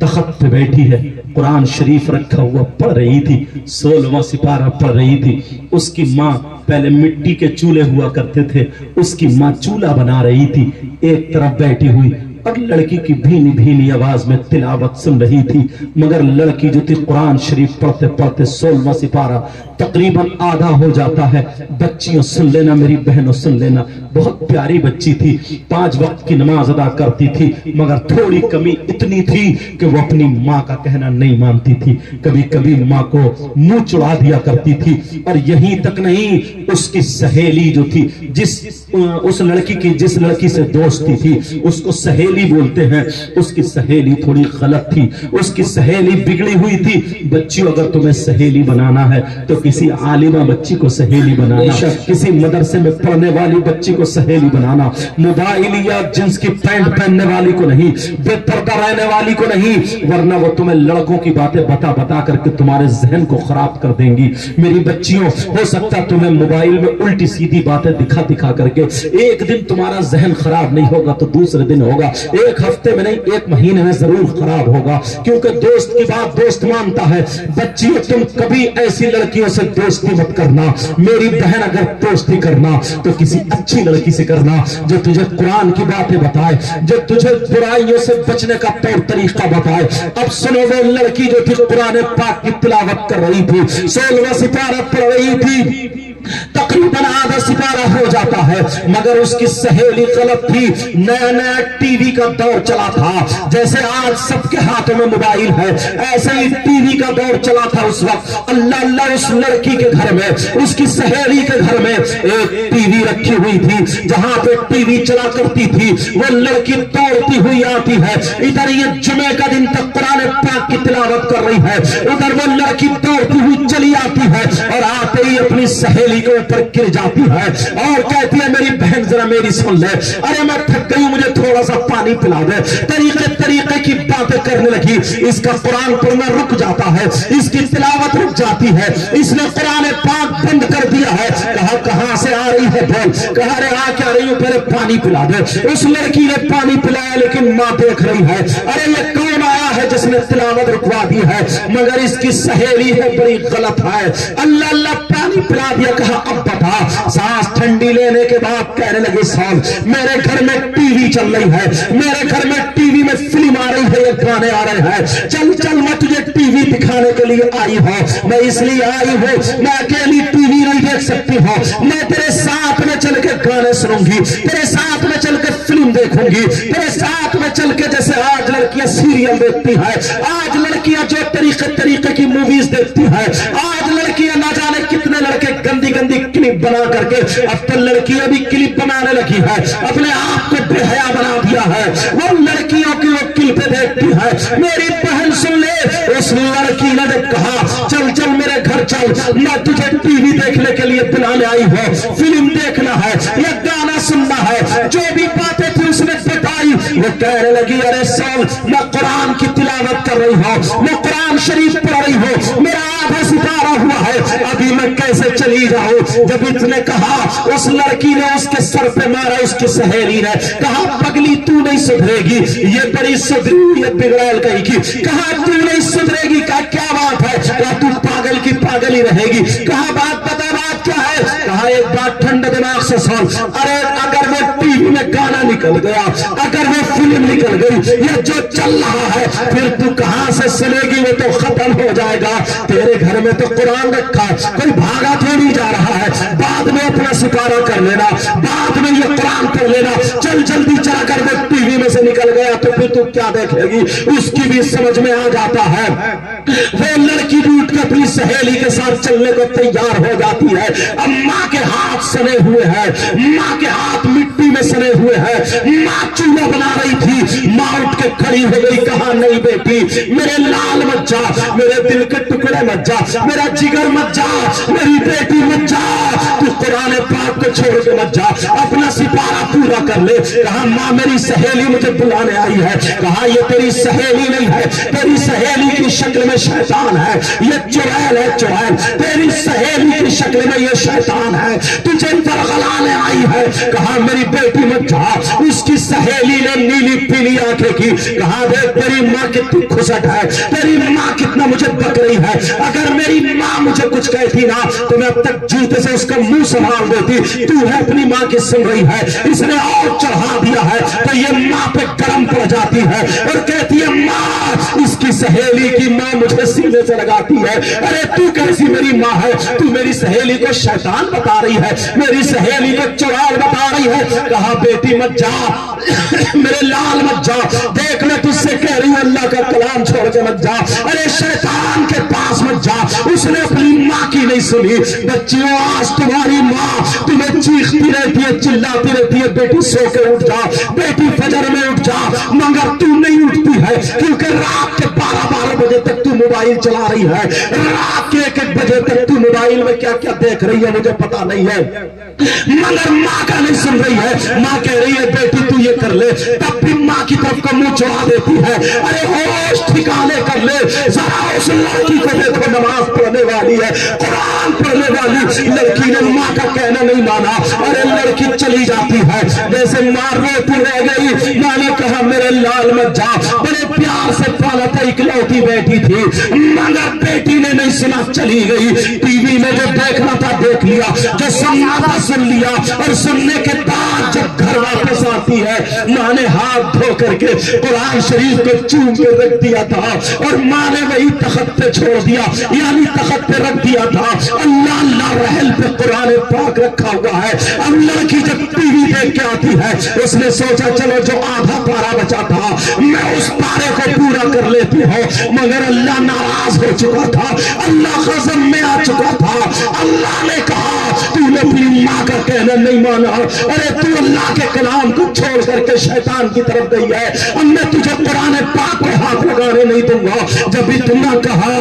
[SPEAKER 1] तख्त पे बैठी है, कुरान शरीफ रखा हुआ पढ़ रही थी, 16वां सिपारा पढ़ रही थी। उसकी माँ, पहले मिट्टी के चूल्हे हुआ करते थे, उसकी माँ चूल्हा बना रही थी, एक तरफ बैठी हुई और लड़की की भीनी भीनी आवाज में तिलावत सुन रही थी। मगर लड़की जो थी कुरान शरीफ पढ़ते पढ़ते 16वां सिपारा तकरीबन आधा हो जाता है। बच्चियों सुन लेना, मेरी बहनों सुन लेना, बहुत प्यारी बच्ची थी, 5 वक्त की नमाज अदा करती थी, मगर थोड़ी कमी इतनी थी कि वो अपनी माँ का कहना नहीं मानती थी। कभी कभी माँ को मुंह चढ़ा दिया करती थी। और यहीं तक नहीं, उसकी सहेली जो थी, उस लड़की की जिस लड़की से दोस्ती थी उसको सहेली बोलते हैं, उसकी सहेली थोड़ी गलत थी, उसकी सहेली बिगड़ी हुई थी। बच्चियों, अगर तुम्हें सहेली बनाना है तो किसी आलिमा बच्ची को सहेली बनाना, किसी मदरसे में पढ़ने वाली बच्ची को सहेली बनाना, मोबाइल या जींस की पैंट पहनने वाली को नहीं, बेपर्दा रहने वाली को नहीं, वरना वो तुम्हें लड़कों की बातें बता बता करके तुम्हारे जहन को खराब कर देंगी। मेरी बच्चियों, हो सकता है तुम्हें मोबाइल में उल्टी सीधी बातें दिखा दिखा करके एक दिन तुम्हारा जहन खराब नहीं होगा तो दूसरे दिन होगा, एक हफ्ते में नहीं 1 महीने में जरूर खराब होगा, क्योंकि दोस्त की बात दोस्त मानता है। बच्चियों, तुम कभी ऐसी लड़कियों
[SPEAKER 3] से दोस्ती मत करना मेरी बहन, अगर दोस्ती करना तो किसी अच्छी लड़की से करना जो तुझे कुरान की बातें बताए, जो तुझे बुराइयों से बचने का तौर तरीका बताए। अब सुनो, वो लड़की जो थी कुरान पाक की तिलावत कर रही थी, 16वां सिपारा पढ़ रही थी, तकरीबन आधा सिपारा हो जाता है, मगर उसकी सहेली गलत थी। नया नया टीवी का दौर चला था, जैसे आज सबके हाथों में मोबाइल है, ऐसे ही टीवी का दौर चला था उस वक्त। अल्लाह अल्लाह, उस लड़की के घर में, उसकी सहेली के घर में एक टीवी रखी हुई थी, जहां पे टीवी चला करती थी। वो लड़की दौड़ती हुई आती है, इधर ये जुमे का दिन तक कुरान पाक की तिलावत कर रही है, उधर वो लड़की दौड़ती हुई चली आती है और आते ही अपनी सहेली के ऊपर गिर जाती है और कहती है, मेरी बहन जरा मेरी सुन ले, अरे मैं थक गई, मुझे थोड़ा सा पानी पिला दे। तरीके तरीके की बातें करने लगी। इसका कुरान पढ़ना रुक जाता है, इसकी तिलावत रुक जाती है, इसने कुरान पाक बंद कर दिया है। कहा कहां से आ रही है बोल, कहा रे आ क्या रही हूं, पहले पानी पिला दे। उस लड़की ने पानी पिलाया, लेकिन मां देख रही है, अरे ये कौन आया है जिसने तिलावत रुकवा दी है, मगर इसकी सहेली है, बड़ी गलत है। अल्लाह अल्लाह पानी पिला दिया। कहा अब बता, सांस ठंडी लेने के बाद कहने लगे, साहब मेरे घर में टीवी चल रही है, मेरे घर में टीवी में फिल्म आ रही है, ये गाने आ रहे हैं, चल चल मैं तुझे टीवी दिखाने के लिए आई हूं, मैं इसलिए आई हूं, मैं अकेली टीवी नहीं देख सकती हूं, मैं तेरे साथ में चल के गाने सुनूंगी, तेरे साथ में चल के फिल्म देखूंगी, तेरे साथ में चल के, जैसे आज लड़कियां सीरियल देखती है, आज लड़कियां जो तरीके तरीके की मूवीज देखती है, आज लड़कियां ना जाने कितने लड़के गंदी गंदी क्लिप बना करके, अब तो लड़कियां भी क्लिप बनाने लगी है, अपने आप को बेहया बना दिया है, वो लड़कियों की वो क्लिपें देखती है। मेरी बहन सुन ले, उस लड़की ने कहा, चल चल मेरे घर चल, मैं तुझे टीवी देखने के लिए बुलाने आई हूं, फिल्म देखना है, ये गाना सुनना है। जो भी बातें थी उसने बताई। वो कहने लगी, अरे सुन, मैं कुरान की तिलावत कर रही हूं, मैं कुरान शरीफ पढ़ रही हूं, मेरा आधा सितारा हुआ है, अभी मैं कैसे चली जाऊं। जब इसने कहा, उस लड़की ने उसके सर पे मारा, उसकी सहेली ने कहा, पगली तू नहीं सुधरेगी, ये बड़ी सुधरी, ये बिगड़ैल कहेगी। कहा तू नहीं सुधरेगी, का क्या बात है, क्या तू पागल की पागल ही रहेगी। कहा बात बता, बात क्या है। कहा एक बात ठंडे दिमाग से सुन, अरे अगर वो टीवी में गाना निकल गया, अगर वो फिल्म निकल गई, ये जो चल रहा है, फिर तू कहां से सुनेगी, वो तो खत्म हो जाएगा। तेरे घर में तो कुरान रखा, कोई भागा थोड़ी जा रहा है, बाद में अपना सितारा कर लेना, बाद में ये कुरान पढ़ लेना, चल जल्दी चला कर। वो टीवी में से निकल गया तो फिर तू क्या देखेगी, उसकी भी समझ में आ जाता है। वो लड़की भी उठ कर अपनी सहेली के साथ चलने को तैयार हो जाती है। अब माँ के हाथ सने हुए हैं, माँ के हाथ मिट्टी में सने हुए हैं, माँ चूल्हा बना रही थी, माँ उठ के खड़ी हो गई। कहा नहीं बेटी, मेरे लाल मत जा, मेरे दिल के टुकड़े मत जा, मेरा जिगर मत जा, मेरी बेटी मत जा, तू कुरान पाक को छोड़ के मत जा, अपना सिपारा पूरा कर ले। कहा माँ मेरी सहेली मुझे बुलाने आई है। कहा ये तेरी सहेली नहीं है, तेरी सहेली की शक्ल में शैतान है, ये चुड़ैल है, चुड़ैल तेरी सहेली की शक्ल में ये शैतान है, तुझे बरगलाने आई है। कहा मेरी बेटी मत जा। उसकी सहेली ने नीली पीली आंखें की। कहा देख तेरी माँ कितनी खुशट है, तेरी माँ कितना मुझे बक रही है, अगर मेरी माँ मुझे कुछ कहती ना तो मैं अब तक जूते से उसका मुंह संभाल देती। तू है अपनी माँ की सुन रही है, इसने और चढ़ा दिया है तो ये माँ पे गर्म पड़ जाती है और कहती है माँ, इसकी सहेली की माँ मुझे सीने से लगाती है। अरे तू कैसी मेरी माँ है, तू मेरी सहेली को शैतान बता रही है, मेरी सहेली को चुड़ैल बता रही है। कहा बेटी मत जा, मेरे लाल मत जा, देख मैं तुझसे कह रही हूँ अल्लाह का कलाम छोड़ के मत जा, अरे शैतान के पास मत जा। उसने अपनी माँ की नहीं सुनी। बच्चियों आज तुम्हारी माँ तुम्हें चीखती रहती है, चिल्लाती रहती है, बेटी सो के उठ जा, बेटी फजर में उठ जा, मगर तू नहीं उठती है क्योंकि रात के 12-12 बजे तक तू मोबाइल चला रही है, रात के 1-1 बजे तक तू मोबाइल में क्या क्या देख रही है मुझे पता नहीं है, मगर माँ का नहीं सुन रही है। माँ कह रही है बेटी तू ये कर ले, तब भी माँ की तरफ का मुंह चढ़ा देती है। अरे होश ठिकाने कर ले, जरा उस लड़की को देखो, नमाज पढ़ने वाली है, कुरान पढ़ने वाली लड़की ने माँ का कहना नहीं माना। अरे लड़की चली जाती है, जैसे माँ रोती रह गई। माँ ने कहा मेरे लाल मत जा, बड़े प्यार से दौलत इकलौती बेटी थी, मगर बेटी ने नहीं सुना, चली गई। टीवी में जो देखना था देख लिया, जो सुनना था सुन लिया, और सुनने के बाद जब घर वापस आती है, माँ ने हाथ धो करके कुरान शरीफ को चूम के रख दिया था, और माँ ने वही तख्त पे छोड़ दिया, यानी तख्त पे रख दिया था। अल्लाह अल्लाह रहल पे कुरान पाक रखा हुआ है। अब लड़की जब टीवी देख के आती है, उसने सोचा चलो जो आधा पारा बचा था मैं उस पारे को पूरा कर लेती हूँ, मगर अल्लाह नाराज हो चुका था, अल्लाह ग़ज़ब में आ चुका था। अल्लाह ने कहा तूने अपनी माँ का कहना नहीं माना, अरे तू अल्लाह के कलाम को छोड़ करके शैतान की तरफ गई है, अब मैं तुझे कुरान पाक पे हाथ लगाने नहीं दूंगा। जब भी तुमने कहा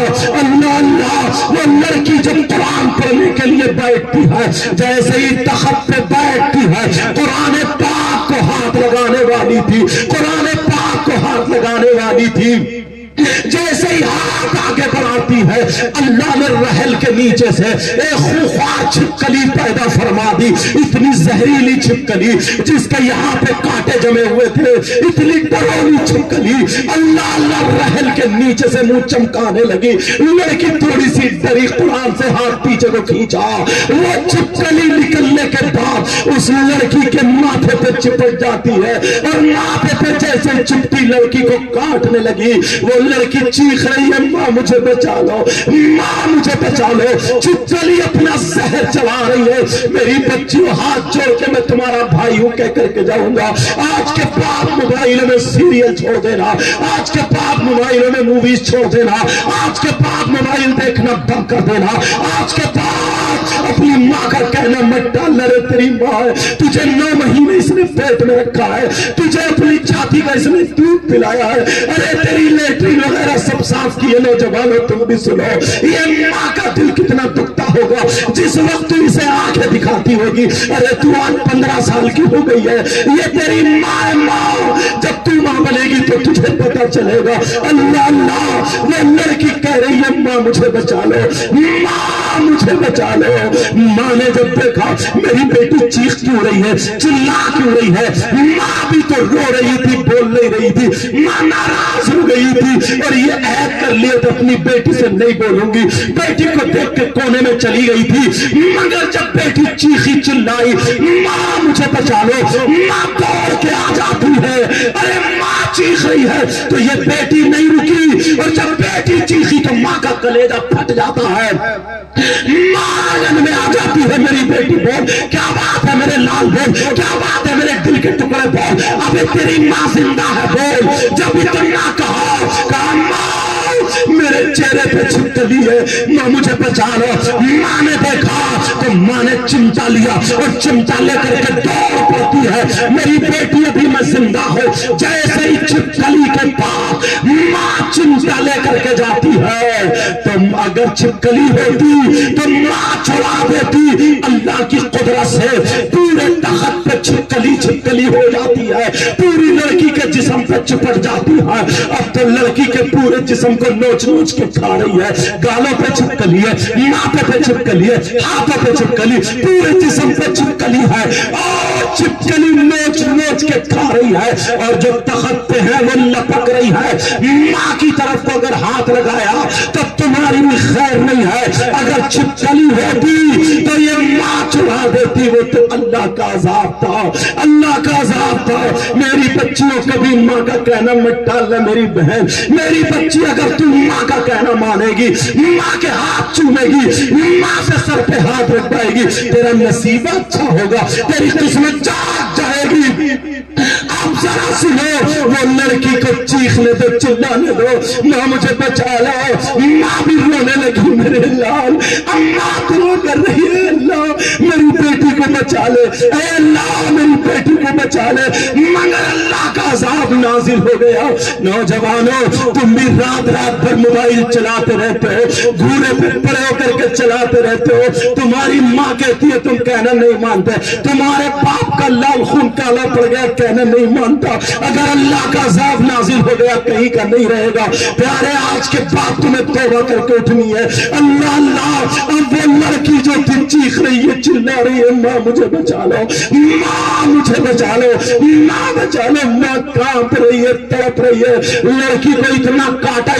[SPEAKER 3] अल्लाह अल्लाह, वो लड़की जब कुरान पढ़ने के लिए बैठती है, जैसे ही तख्त पे बैठती है, कुरान पाक को हाथ लगाने वाली थी, कुरान पाक को हाथ लगाने वाली थी, जैसे ही हाथ आगे बढ़ाती है, अल्लाह ने रहल के नीचे से एक खूंखार छिपकली पैदा फरमा दी, इतनी जहरीली छिपकली जिसके यहाँ पे कांटे जमे हुए थे, इतनी डरावनी छिपकली। अल्लाह अल्लाह रहल के नीचे से मुंह चमकाने लगी। लड़की थोड़ी सी डरी, कुरान से हाथ पीछे को खींचा, वो छिपकली निकलने के बाद उस लड़की के माथे पे चिपट जाती है, और माथे पे जैसे चिपटी लड़की को काटने लगी, वो लड़की चीख रही है माँ मुझे बचा लो, माँ मुझे बचा लो। छिपकली अपना जहर चला रही है, मेरी बच्चियों हाथ जोड़ के मैं तुम्हारा भाई हूं कह करके जाऊंगा, आज के बाद मोबाइल में सीरियल छोड़ देना, आज के बाद मोबाइल में मूवीज छोड़ देना, आज के बाद मोबाइल देखना बंद कर देना, आज के बाद अपनी माँ का कहना मत डालना। रे तेरी माँ है, तुझे 9 महीने इसने पेट में रखा है, तुझे अपनी छाती का इसने दूध पिलाया है, अरे तेरी लेटरिन वगैरह सब साफ किए। नौजवानों तुम भी सुनो, ये माँ का दिल कितना दुखता होगा जिस वक्त इसे आंखें दिखाती होगी, अरे तू आज 15 साल की हो गई है, ये तेरी माँ है। माँ जब तू माँ बनेगी तो तुझे पता चलेगा। अल्लाह अल्लाह, वो लड़की कह रही है माँ मुझे बचा लो, माँ मुझे बचा लो। माँ ने जब देखा मेरी बेटी चीख क्यों रही है, चिल्ला क्यों रही है, माँ भी तो रो रही थी, बोल नहीं रही थी, माँ नाराज हो गई थी, और ये ऐड कर लिया तो अपनी बेटी से नहीं बोलूंगी, बेटी को देख के कोने में चली गई थी। मगर जब बेटी चीखी चिल्लाई माँ मुझे बचा लो, माँ दौड़ के आ जाती है, अरे माँ चीख रही है तो ये बेटी नहीं रुकी, और जब बेटी चीखी तो माँ का कलेजा फट जाता है, माँ आंगन में आ जाती है, मेरी बेटी बोल क्या बात है, मेरे लाल बोल क्या बात है, मेरे दिल के टुकड़े बोल अबे तेरी माँ जिंदा है बोल। जब इतना कहा माँ मेरे चेहरे पे छिपकली है, माँ मुझे बचा लो। माँ ने देखा तो माँ ने चिमटा लिया, और चिमटा लेकर के दौड़ पड़ती है, मेरी बेटी अभी मैं जिंदा हूँ। जैसे ही छिपकली के पास माँ चिमटा लेकर के जाती है, तो अगर छिपकली होती तो माँ छुड़ा देती। अल्लाह की कुदरत से पूरे तख्त पे छिपकली हो जाती है, पूरी लड़की के जिस्म पे चिपट जाती है। अब तो लड़की के पूरे जिस्म को नोच नोच के खा रही है, गालों पे छिपकली है, माथे पे छिपकली है, हाथों पे छिपकली, पूरे जिस्म पे छिपकली है, और छिपकली नोच नोच के खा रही है, और जो तख्त पे है वो लपक रही है। माँ की तरफ को अगर हाथ लगाया तो तुम्हारी भी खैर नहीं है, अगर छिपकली होती तो ये माँ छुड़ा देती। वो तो अल्लाह का अज़ाब था, अल्लाह का अज़ाब था। मेरी बच्चियों कभी माँ का कहना मत डालना, मेरी बहन, मेरी बच्ची अगर तू माँ का कहना मानेगी, माँ के हाथ चूमेगी, माँ से सर पे हाथ रख पाएगी, तेरा नसीब अच्छा होगा, तेरी किस्मत जाग जाएगी। आप जरा सुनो, वो लड़की को चीखने दो, चिल्लाने दो, माँ मुझे बचा लो। माँ भी रोने लगी, मेरे लाल अम्मा दुआ कर रही है, अल्लाह मेरी बेटी को बचा ले, अल्लाह मेरी बेटी को बचा ले। मगर अल्लाह का अज़ाब नाजिल हो गया। नौजवानों तुम भी रात रात भर मोबाइल चलाते रहते हो, घूरे पे पड़े होकर के चलाते रहते हो, तुम्हारी माँ कहती है तुम कहना नहीं मानते, तुम्हारे बाप का लाल खून काला पड़ गया कहना नहीं मानता। अगर अल्लाह का अज़ाब नाजिल हो गया कहीं का नहीं रहेगा। प्यारे आज के बाद तुम्हें तौबा करके उठनी है। अल्लाह अल्लाह, अब वो लड़की जो थी चीख रही है, चिल्ला रही है, माँ मुझे बचा लो, माँ मुझे बचा लो, माँ बचा लो। माँ कांप रही है, तड़प रही है। लड़की को इतना काटा,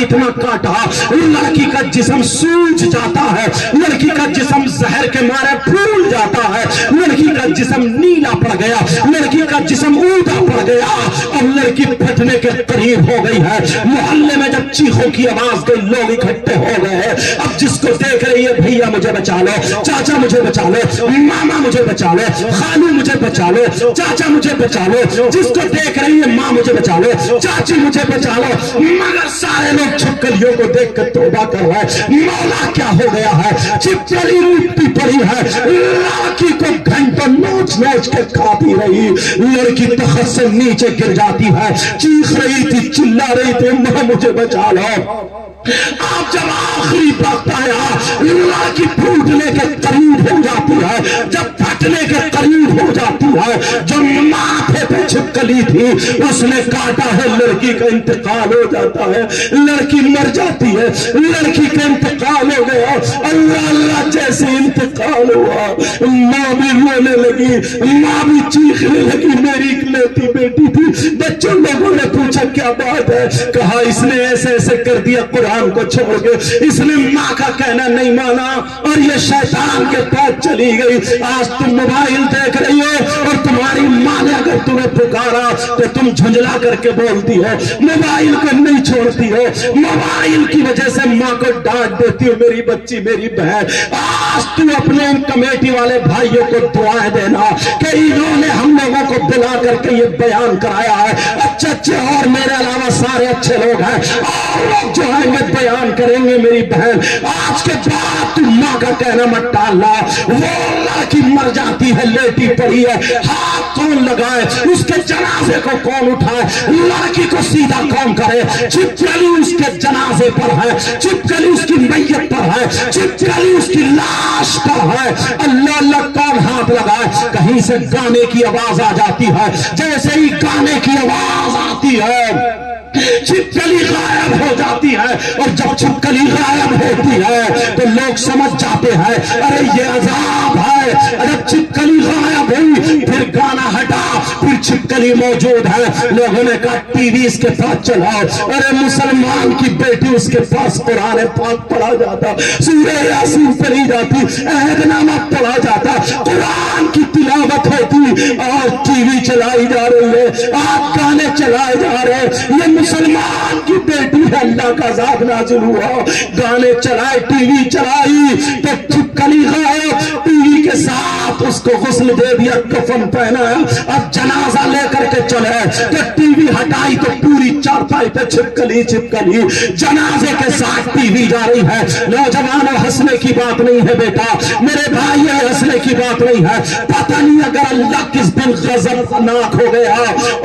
[SPEAKER 3] लड़की का जिस्म सूज जाता है, लड़की का जिस्म जहर के मारे फूल जाता है, लड़की का जिस्म नीला पड़ गया, लड़की का जिस्म ऊदा पड़ गया और लड़की फटने के करीब हो गई है। मोहल्ले में जब चीखों की आवाज गई, लोग इकट्ठे हो गए हैं। अब जिसको देख रही है, भैया मुझे बचा लो, चाचा मुझे बचा लो, मामा मुझे बचा लो, खालू मुझे बचा लो, चाचा मुझे बचा लो, जिसको देख रही है माँ मुझे बचा लो, चाची मुझे बचा लो। मगर सारे लोग छिपकलियों को देख कर तौबा कर रहे हैं। मौला क्या हो गया है, छिपकली मिट्टी पड़ी है, लड़की को घंटों नोच नोच के खाती रही। लड़की तख्त से नीचे गिर जाती है, चीख रही थी, चिल्ला रही थी, माँ मुझे बचा लो। आप जब आखिरी वक्त आया, लड़की फूटने के करीब हो जाती है, जब फटने के करीब हो जाती है, जो माथे पे छिपकली थी उसने काटा है, लड़की का इंतकाल हो जाता है, लड़की मर जाती है, लड़की का इंतकाल हो गया। अल्लाह अल्लाह जैसे इंतकाल हुआ, माँ भी रोने लगी, माँ भी चीखने लगी, मेरी इकलौती बेटी थी। बच्चों लोगों ने पूछा क्या बात है, कहा इसने ऐसे ऐसे कर दिया, कुरान को छोड़ के इसने माँ का कहना नहीं माना और ये शैतान के पास चली गई। आज तुम मोबाइल देख रही हो और तुम्हारी माँ ने अगर तुम्हें पुकारा तो तुम झुंझला करके बोलती हो, मोबाइल को नहीं छोड़ती हो, मोबाइल की वजह से माँ को डांट देती हो, मेरी बच्ची मेरी बहन। आज तू अपने कमेटी वाले भाइयों को दुआएं देना कि इन्होंने हम लोगों को बुला करके ये बयान कराया है। अच्छे अच्छे और मेरे अलावा सारे अच्छे लोग हैं और लोग जो है बयान करेंगे। मेरी बहन आज के बाद तू माँ का कहना मत टालना। वो लड़की मर जाती है, लेटी पड़ी है, हाथ कौन लगाए, उसके जनाजे को कौन उठाए, लड़की को सीधा कौन करे। छिपकली उसके जनाजे पर है, छिपकली उसकी मैयत पर है, छिपकली उसकी लाश पर है। अल्लाह अल्लाह कौन हाथ लगाए। कहीं से गाने की आवाज आ जाती है, जैसे ही गाने की आवाज आती है छिपकली गायब हो जाती है और जब छिपकली गायब होती है तो लोग समझ जाते हैं अरे ये अजाब है। अरे छिपकली गायब हुई, फिर गाना हटा, फिर छिपकली मौजूद है। लोगों ने कहा टीवी इसके पास चलाओ। अरे मुसलमान की बेटी उसके पास कुरान पाक पढ़ा जाता, सूरह यासीन पढ़ी जाती, अहदनामा पढ़ा जाता, कुरान की तिलावत होती और टीवी चलाई जा रही है, आप गाने चलाए जा रहे हैं। ये मुसलमान की बेटी है, अल्लाह का अज़ाब नाज़िल हुआ, गाने चलाए, टीवी चलाई तो छिपकली गायब, टीवी के साथ उसको गुस्ल दे दिया, कफन पहनाया, अब जनाजा लेकर के चले तो टीवी हटाई तो पूरी चारपाई पे छिपकली छिपकली, जनाजे के साथ टीवी जा रही है। नौजवानों हंसने की बात नहीं है बेटा, मेरे भाई हंसने की बात नहीं है। पता नहीं अगर अल्लाह किस दिन गज़बनाक हो गया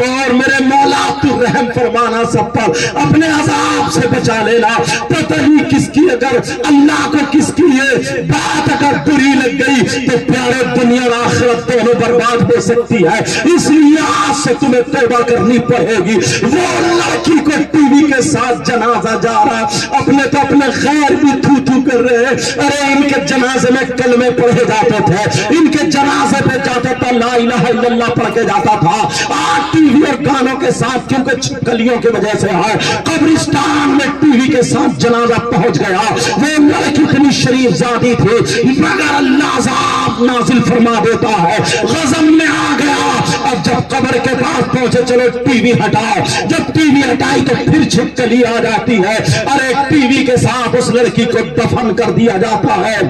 [SPEAKER 3] और मेरे मौला तू रहम फरमाना सब पर, अपने अज़ाब से बचा लेना। पता नहीं किसकी अगर अल्लाह को किसकी ये बात अगर बुरी लग गई तो प्यारे दुनिया और आखिरत दोनों बर्बाद हो सकती है। इसलिए आज से तुम्हें तौबा करनी पड़ेगी। वो लड़की को टीवी के साथ जनाजा जा रहा, अपने तो अपने खैर भी थू थू कर रहे हैं। अरे इनके जनाजे में कलमे पढ़े जाते थे, इनके जनाजे पे जाता था ला इलाहा इल्लल्लाह पढ़ के जाता था। आज टीवी और गानों के साथ, क्योंकि छिपकलियों की वजह से है, कब्रिस्तान में टीवी के साथ जनाजा पहुंच गया। वो लड़की इतनी शरीफ जादी थी मगर अल्लाह अज़ाब नाज़िल फरमा देता है, गज़ब में आ गया। अब जब कब्र के पास पहुंचे, चलो टीवी हटाओ, जब टीवी हटाई तो फिर छिपकली आ जाती है। अरे टीवी के साथ उस लड़की को दफन कर दिया जाता है,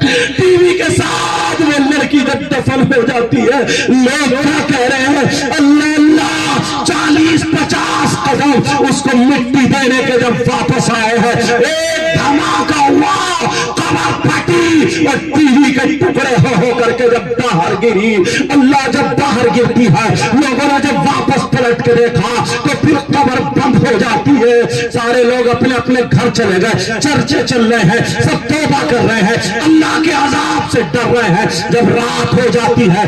[SPEAKER 3] टीवी के साथ वो लड़की जब दफन हो जाती है, लोग क्या कह रहे हैं, अल्लाह अल्लाह 40-50 कदम उसको मिट्टी देने के जब वापस आए हैं, एक धमाका हुआ, कब्र फटी और टीवी के टुकड़े हो करके जब बाहर गिरी। अल्लाह जब बाहर गिरती है, लोगों ने जब वापस पलट के देखा तो फिर कब्र बंद हो जाती है। सारे लोग अपने अपने घर चले गए, चर्चे चल रहे हैं, सब तौबा कर रहे हैं, अल्लाह के अज़ाब से डर रहे हैं। जब रात हो जाती है,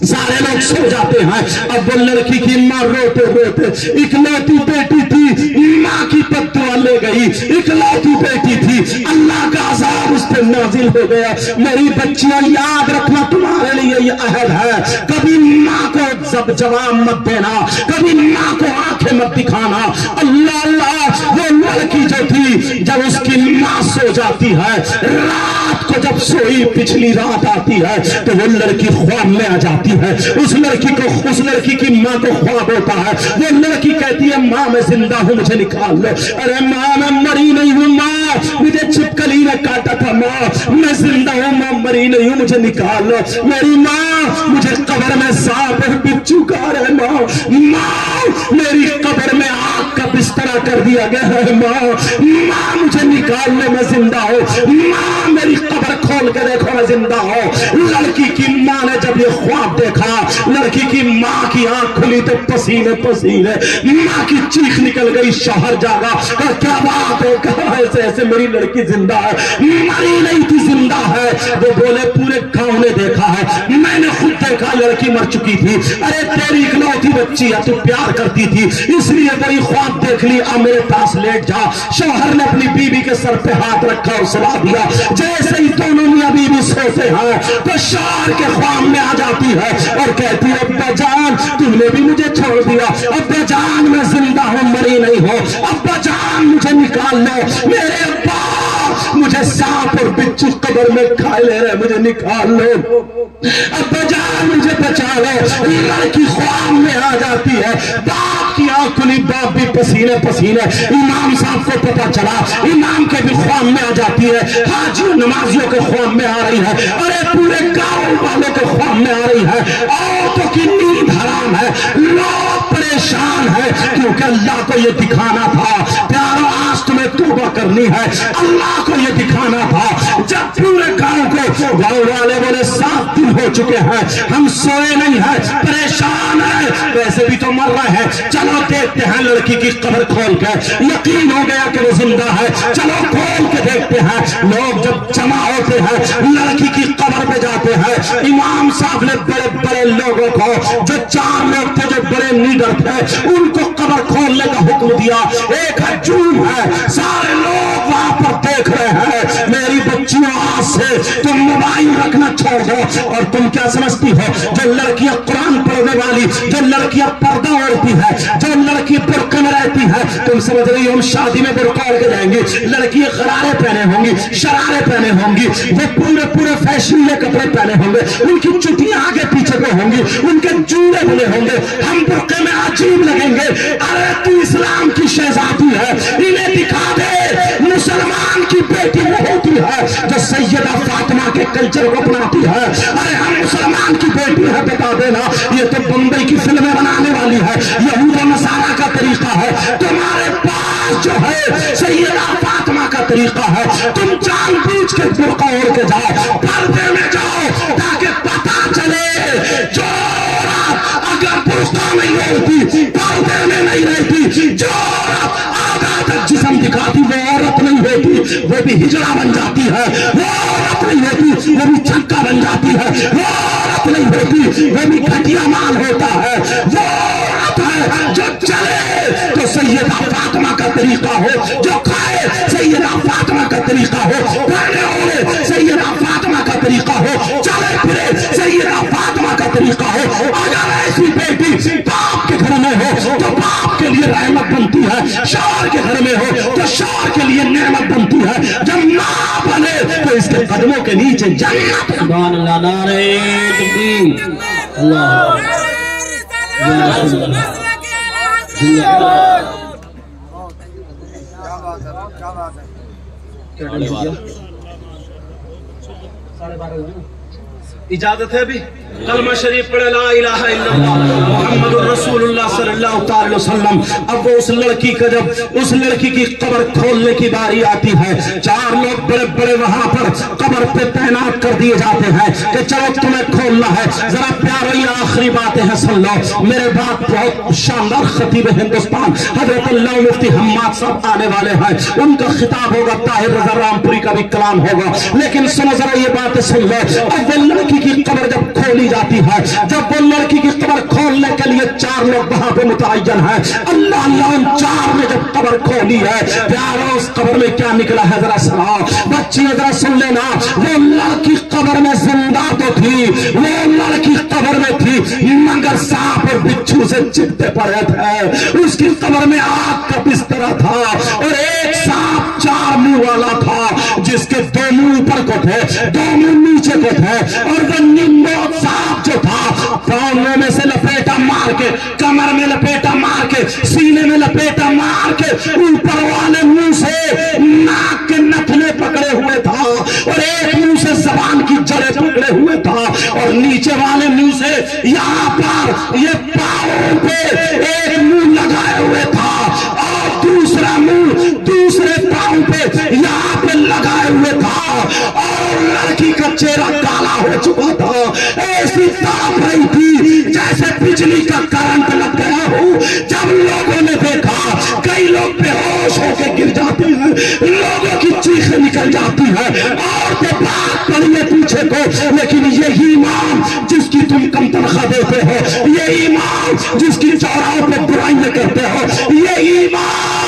[SPEAKER 3] सारे लोग सो जाते हैं। अब वो लड़की की माँ रोते रोते, इकलौती बेटी थी, माँ की बद्दुआ ले गई, इकलौती बेटी थी, अल्लाह का अज़ाब उस पर नाज़िल हो गया। मेरी बच्चियों याद रखना, तुम्हारे लिए जवाब मत देना, कभी माँ को आंखें मत दिखाना। अल्लाह अल्लाह, वो लड़की जो थी जब उसकी माँ सो जाती है, रात को जब सोई पिछली रात आती है तो वो लड़की ख्वाब में आ जाती है। उस लड़की की माँ को ख्वाब होता है, वो लड़की कहती है माँ मैं जिंदा हूँ, मुझे निकाल लो। अरे माँ मैं मरी नहीं हूँ, माँ मुझे छिपकली ने काटा था, माँ मैं जिंदा हूँ, माँ मरी नहीं हूँ, मुझे निकाल लो। मेरी माँ मुझे कब्र में सांप और बिच्छू खा रहे, माँ मेरी कब्र में आग का बिस्तरा कर दिया गया है, माँ मुझे निकाल लो, मैं जिंदा हूँ, माँ मेरी कब्र खोल के देखो मैं जिंदा हूँ। लड़की की माँ ने जब ये ख्वाब देखा, लड़की की माँ की आंख खुली तो पसीने पसीने, माँ की चीख निकल गई, शौहर जागा, क्या बात है, कहा ऐसे ऐसे मेरी लड़की जिंदा है, मरी नहीं थी जिंदा है। वो बोले पूरे गांव ने देखा है, मैंने खुद देखा लड़की मर चुकी थी। अरे तेरी इकलौती बच्ची है, तू प्यार करती थी इसलिए बड़ी ख्वाब देख ली, अब मेरे पास लेट जा। शौहर ने अपनी बीवी के सर पे हाथ रखा और सुला दिया। जैसे ही दोनों मियां बीवी सोते हैं तो शौहर के ख्वाब में आ जाती है और कहती है अब्बा जान तुमने भी मुझे छोड़ दिया, अब्बा जान मैं जिंदा हूं, मरी नहीं हो, अब्बा जान मुझे निकाल लो, मेरे अब्बा मुझे सांप और बिच्छू कब्र में खाए ले रहे, मुझे निकाल लो, अब्बा जान मुझे बचा लो। लड़की ख्वाब में आ जाती है, बाप की आंख खुली, बाप भी पसीने पसीने। इमाम साहब को पता चला, इमाम के भी ख्वाब में आ जाती है, हाजियों नमाजियों के ख्वाब में आ रही है, अरे पूरे गांव वालों के ख्वाब में आ रही है। औरतों की नींद हराम है, लोग परेशान है, क्योंकि अल्लाह को ये दिखाना था प्यारो आज तुम्हें तौबा करनी है, अल्लाह को ये दिखाना था। जब पूरे गांव को गांव वाले बोले 7 दिन हो चुके हैं हम सोए नहीं है, परेशान है, वैसे भी तो मर रहे हैं, चलो देखते हैं लड़की की कब्र खोल के, यकीन हो गया कि वो जिंदा है, चलो खोल के देखते हैं। लोग जब जमा होते हैं लड़की की कब्र पे जाते हैं, इमाम साहब ने बड़े बड़े लोगों को, जो 4 लोग थे जो बड़े लीडर थे, उनको कब्र खोलने का हुक्म दिया। एक हजूम है, सारे लोग वहां पर देख रहे हैं। मेरी बच्चियों आज से तुम मोबाइल रखना छोड़ दो, और तुम क्या समझती हो जो लड़कियां कुरान पढ़ने वाली, जो लड़कियां पर्दा ओढ़ती है, जो लड़की बुर्का में रहती है, तुम समझ रही हो हम शादी में बुर्का ओढ़ के जाएंगे, लड़कियां गरारे पहने होंगी, शरारे पहने होंगी, वो पूरे पूरे फैशनीले कपड़े पहने होंगे, उनकी चुटियां आगे पीछे पे होंगी, उनके जूड़े बने होंगे, हम बुर्के में अजीब लगेंगे। अरे तू इस्लाम की शहजादी है, इन्हें दिखा दे मुसलमान की बेटी वो होती है जो सैयदा फातिमा के कल्चर को अपनाती है। अरे हम मुसलमान की बेटी है, बता देना, ये तो बंबई की फिल्में बनाने वाली है, यहूद और नसारा का तरीका है, तुम्हारे पास जो है सैयदा फातिमा का तरीका है। तुम जानबूझ के बुर्का ओढ़ के जाओ, पर्दे में जाओ, ताकि पता चले जो अगर बुर्का नहीं होती, पर्दे में नहीं रहती, जो आधा तक जिस्म दिखाती वो औरत नहीं होती, वो भी हिजड़ा बन जाती है, वो औरत नहीं होती, वो भी चक्का बन जाती है, वो औरत नहीं होती, वो भी घटिया माल होता है, वो औरत है जो चले तो सैयदा फातिमा का तरीका हो, जो खाए सैयदा फातिमा का तरीका हो, पहने ओढ़े सैयदा फातिमा का तरीका हो, चले फिरे सैयदा फातिमा का तरीका हो। अगर ऐसी बेटी बाप के घर में हो तो बाप के लिए रहमत बनती है, शौहर के घर में हो तो शौहर के लिए नेमत बनती है, जब मां बने तो इसके कदमों के नीचे जन्नत।
[SPEAKER 2] सुभान अल्लाह, नारे तकबीर, अल्लाह
[SPEAKER 1] इजाजत है अभी कलमा शरीफ पढ़े ला इलाहा इल्लल्लाह मुहम्मदुर रसूलुल्लाह सल्लल्लाहु अलैहि वसल्लम। अब वो उस लड़की का जब उस लड़की की कब्र खोलने की बारी आती है, 4 लोग बड़े बड़े वहां पर कब्र पे तैनात कर दिए जाते हैं कि चलो तुम्हें खोलना है। जरा प्यारो ये आखिरी बातें हैं सुन लो, मेरे बात बहुत शानदार खतीब हिंदुस्तान हजरत अल्लाह मुफ्ती हम्माद साहब आने वाले हैं, उनका खिताब होगा, ताहिर रज़ा रामपुरी का भी कलाम होगा, लेकिन सुनो जरा ये बातें सुन लो। अब वो लड़की की कब्र जब खोली जाती है, जब वो लड़की की कब्र खोलने के लिए 4 लोग वहां पे मुतअय्यन है, अल्लाह अल्लाह उन 4 ने जब कब्र खोली है, प्यारो उस कब्र में क्या निकला है जरा सुनाओ, बच्चियों जरा सुन लेना। वो लड़की कब्र में जिंदा तो
[SPEAKER 3] में थी, वो लड़की कब्र में थी, मगर सांप और बिच्छू से चिपटे पड़े थे। उसकी कब्र में आग का बिस्तरा था और एक सांप 4 मुंह वाला था, जिसके 2 मुंह ऊपर को थे, 2 मुंह नीचे को थे। और वो निम्बोध सांप जो था, पांवों में से लपेटा मार के, कमर में लपेटा मार के, सीने में लपेटा मार के, ऊपर वाले मुंह से नाक के नथने पकड़े हुए था और एक मुंह से जबान की जड़ें पकड़े हुए था और नीचे वाले मुंह से यहाँ पर ये पांवों पे एक मुंह लगाए हुए था और दूसरा मुंह दूसरे पांव पे यहाँ पे लगाए हुए था और लड़की का चेहरा काला हो चुका था। ऐसी तड़प रही थी जैसे बिजली का करंट लग गया हो। जब लोगों ने देखा, कई लोग बेहोश होकर गिर जाते हैं, लोगों की चीखें निकल जाती है और तो बात पड़ी है पीछे को, लेकिन यही इमाम जिसकी तुम कम तनख्वाह देते हो, यही इमाम जिसकी चौराहों पे बुराइयां करते हो, यही इमाम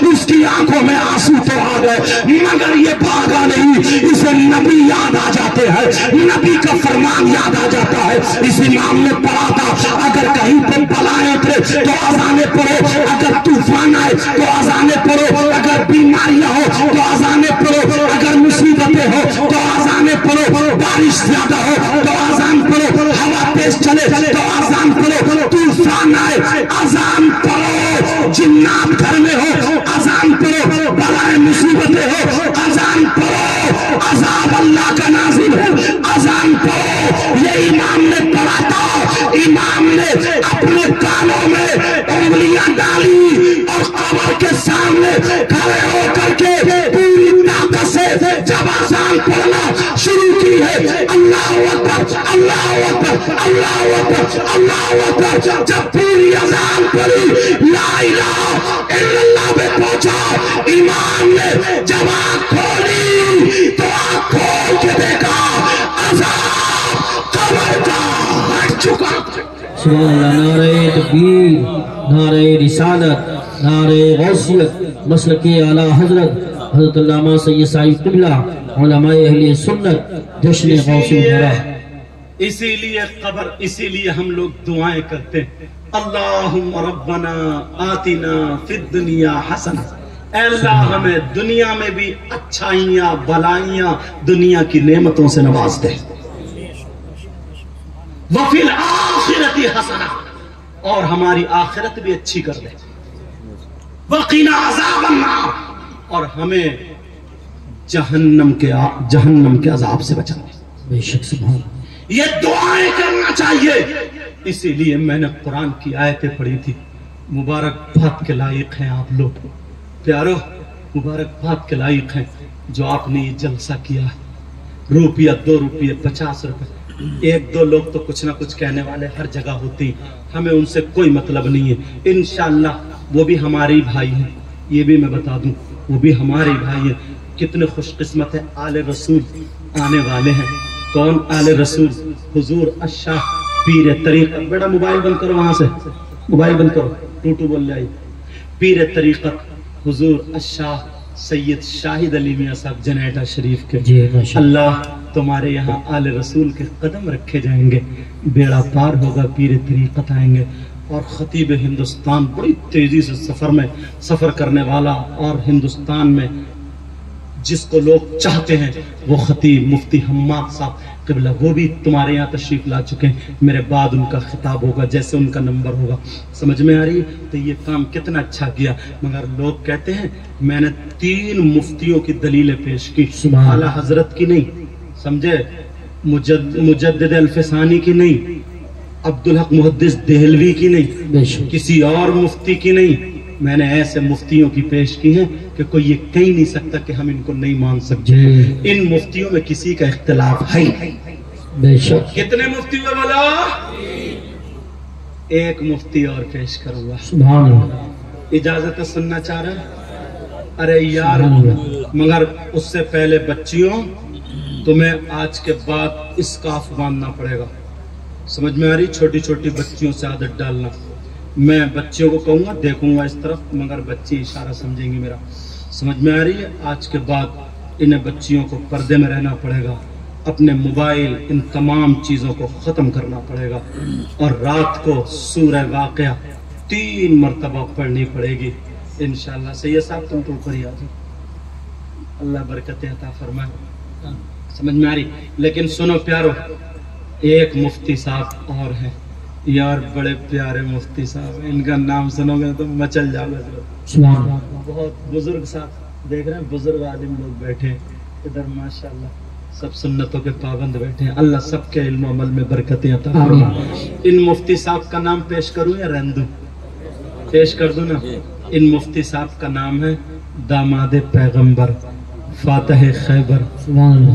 [SPEAKER 3] उसकी आंखों में आंसू तो आ गए मगर ये भागा नहीं। इसे नबी याद आ जाते हैं, नबी का फरमान याद आ जाता है। इस इमाम ने पढ़ा था, अगर कहीं पे बलाएं थे तो अज़ाने पढ़ो, अगर तूफान आए तो अज़ाने पढ़ो, अगर बीमारियां हो तो अज़ाने पढ़ो, अगर मुसीबतें हो तो अज़ाने पढ़ो, बारिश ज्यादा हो तो अज़ान पढ़ो, हवा तेज चले तो अज़ान पढ़ो, तूफान आए अज़ान पढ़ो, जिन्नात घर में हो अज़ान पढ़ो, बलाएं मुसीबतें हो अज़ान पढ़ो, अज़ाब अल्लाह का नाज़िल हो अज़ान पढ़ो। ये इमाम ने पढ़ा था। इमाम ने अपने कानों में उंगलियां डाली और कब्र के सामने खड़े होकर के पूरी ताकत से जब अज़ान पढ़ना शुरू की है, अल्लाह अकबर अल्लाह अकबर अल्लाह अकबर अल्लाह अकबर, जब पूरी अज़ान पढ़ी ला इलाहा इल्लल्लाह में पहुंचा, इमाम ने जब आँख खोली तो आँख खोल के देखा अज़ाब कब्र का हट चुका।
[SPEAKER 2] सुभान अल्लाह। नारे तकबीर, नारे रिसालत, नारे गौसियत, मसलके आला हजरत हजरत अल्लामा सैयद साहिब क़िबला उलमाए अहले सुन्नत जश्न गौसियत बरा।
[SPEAKER 1] इसीलिए कब्र, इसीलिए हम लोग दुआएं करते हैं, अल्लाहुम्मा रब्बना आतिना फिद दुनिया हसना, अल्लाह हमें दुनिया में भी अच्छाइयां भलाइयां दुनिया की नेमतों से नवाज दे, वफिल आखिरती हसना, और हमारी आखिरत भी अच्छी कर दे, वकीना अज़ाबन्नार, और हमें जहन्नम के अजाब से बचा दे।
[SPEAKER 2] बेशक सुभान,
[SPEAKER 1] ये दुआएं करना चाहिए। इसीलिए मैंने कुरान की आयतें पढ़ी थी। मुबारकबाद के लायक हैं आप लोग प्यारो, मुबारकबाद के लायक हैं जो आपने ये जलसा किया है। रुपया 2 रुपये 50 रुपये, 1-2 लोग तो कुछ ना कुछ कहने वाले हर जगह होते हैं, हमें उनसे कोई मतलब नहीं है। इंशाअल्लाह वो भी हमारे भाई हैं, ये भी मैं बता दूं, वो भी हमारे भाई हैं। कितने खुशकिस्मत है, आले रसूल आने वाले हैं। कौन आले रसूल? हुजूर अशाह पीर तरीक़त। बेटा मोबाइल बंद करो, वहां से मोबाइल बंद करो, टूटू बोल जाए। पीर तरीक़त हुजूर अशाह सैयद शाहिद अली मियां साहब जनेटा शरीफ के। अल्लाह तुम्हारे यहाँ आले रसूल के कदम रखे जाएंगे, बेड़ा पार होगा, पीर तरीक़त आएंगे। और खतीब हिंदुस्तान बड़ी तेजी से सफर करने वाला, और हिंदुस्तान में जिसको लोग चाहते हैं वो खतीब मुफ्ती हम्माद साहब क़िबला, वो भी तुम्हारे यहाँ तशरीफ ला चुके हैं। मेरे बाद उनका खिताब होगा, जैसे उनका नंबर होगा। समझ में आ रही है? तो ये काम कितना अच्छा किया। मगर लोग कहते हैं मैंने 3 मुफ्तियों की दलीलें पेश की, आला हजरत की नहीं, समझे, मुजद्दिद अल्फसानी की नहीं, अब्दुल हक मुहद्दिस देहलवी की नहीं, किसी और मुफ्ती की नहीं। मैंने ऐसे मुफ्तियों की पेश की है कि कोई ये कह नहीं सकता कि हम इनको नहीं मान सकते। इन मुफ्तियों में किसी का इख्तिलाफ है।
[SPEAKER 2] बेशक।
[SPEAKER 1] कितने मुफ्ती हुए बोलो? एक मुफ्ती और पेश करूंगा।
[SPEAKER 2] सुभान अल्लाह।
[SPEAKER 1] इजाजत सुनना चाह रहे? अरे यार, मगर उससे पहले बच्चियों तुम्हें आज के बाद स्कार्फ बांधना पड़ेगा। समझ में आ रही? छोटी छोटी बच्चियों से आदत डालना। मैं बच्चियों को कहूंगा, देखूंगा इस तरफ, मगर बच्ची इशारा समझेंगी मेरा। समझ में आ रही है? आज के बाद इन्हें बच्चियों को पर्दे में रहना पड़ेगा। اپنے موبائل ان تمام چیزوں کو ختم کرنا پڑے گا اور رات کو سورہ واقعہ 3 مرتبہ پڑھنی پڑے گی انشاءاللہ۔ سید صاحب تم تو اوپر ہی آ جاؤ، اللہ برکتیں عطا فرمائے، سمجھ میں آ رہی؟ لیکن سنو پیارو، ایک مفتی صاحب اور ہیں یار، بڑے پیارے مفتی صاحب، ان کا نام سنو گے تو مچل جاؤ گے، بہت بزرگ صاحب، دیکھ رہے ہیں بزرگ عالم لوگ بیٹھے ہیں ادھر ماشاءاللہ، سب سنتوں کے پابند بیٹھے ہیں، اللہ سب کے علم و عمل میں برکتیں عطا فرمائے۔ ان مفتی صاحب کا نام پیش کروں یا رہن دوں؟ پیش کر دوں نا۔ ان مفتی صاحب کا نام ہے داماد پیغمبر، فاتح خیبر،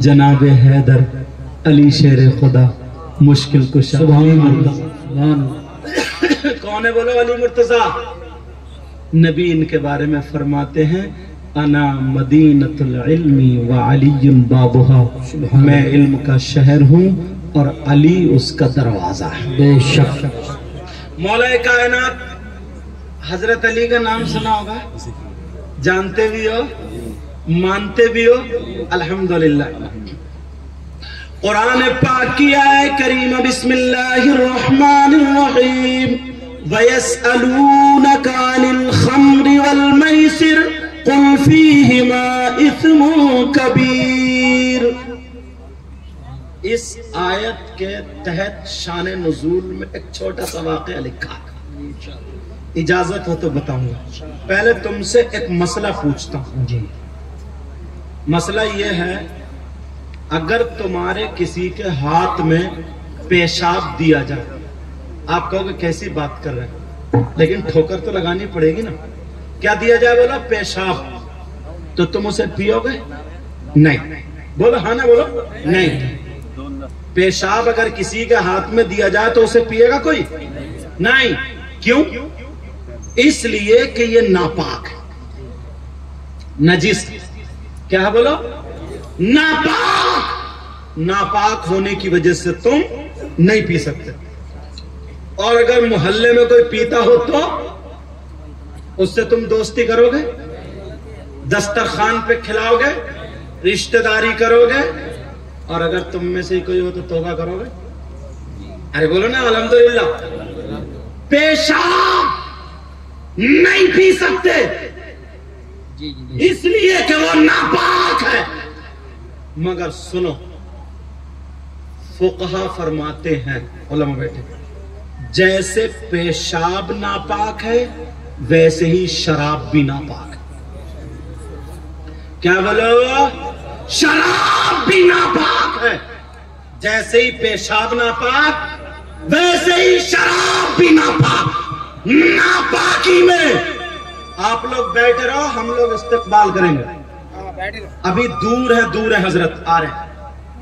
[SPEAKER 1] جناب حیدر علی شیر خدا، مشکل کشا۔ کون ہے بولو؟ علی مرتضیٰ۔ نبی ان کے بارے میں فرماتے ہیں انا مدینۃ العلم وعلی بابها، میں علم کا شہر ہوں اور علی اس کا دروازہ ہے۔
[SPEAKER 2] بے شک
[SPEAKER 1] مولا کائنات حضرت علی کا نام سنا ہوگا، جانتے بھی ہو، مانتے بھی ہو، الحمدللہ۔ قرآن پاک کی آیت کریمہ بسم اللہ الرحمن الرحیم، وَيَسْأَلُونَكَ عَنِ الْخَمْرِ وَالْمَيْسِرِ قُلْ فِيهِمَا إِثْمٌ كَبِيرٌ۔ اس آیت کے تحت شان نزول میں ایک چھوٹا سا واقعہ لکھا، اجازت ہو تو بتاؤں گا۔ پہلے تم سے ایک مسئلہ پوچھتا ہوں جی۔ مسئلہ یہ ہے، اگر تمہارے کسی کے ہاتھ میں پیشاب دیا جائے، آپ کہو گے کیسی بات کر رہے ہیں، لیکن ٹھوکر تو لگانی پڑے گی نا۔ کیا دیا جائے؟ بولا پیشاب، تو تم اسے پیو گے؟ نہیں۔ بولو ہاں نا، بولو نہیں۔ پیشاب اگر کسی کے ہاتھ میں دیا جائے تو اسے پیے گا کوئی؟ نہیں۔ کیوں؟ اس لیے کہ یہ ناپاک ہے، نجس۔ کیا بولو؟ ناپاک۔ ناپاک ہونے کی وجہ سے تم نہیں پی سکتے۔ اور اگر محلے میں کوئی پیتا ہو تو اس سے تم دوستی کرو گے، دسترخوان پہ کھلاؤ گے، رشتہ داری کرو گے، اور اگر تم میں سے کوئی ہو تو توبہ کرو گے؟ ارے بولو نا الحمدللہ۔ پیشاب نہیں پی سکتے اس لیے کہ وہ ناپاک ہے، مگر سنو، فقہا فرماتے ہیں، علماء بیٹھے، جیسے پیشاب ناپاک ہے ویسے ہی شراب بھی ناپاک ہے۔ کیا بولو؟ شراب بھی ناپاک ہے، جیسے ہی پیشاب ناپاک ویسے ہی شراب بھی ناپاک۔ ناپاکی میں آپ لوگ بیٹھے رہو، ہم لوگ استقبال کریں گے۔ ابھی دور ہے حضرت آ رہے ہیں،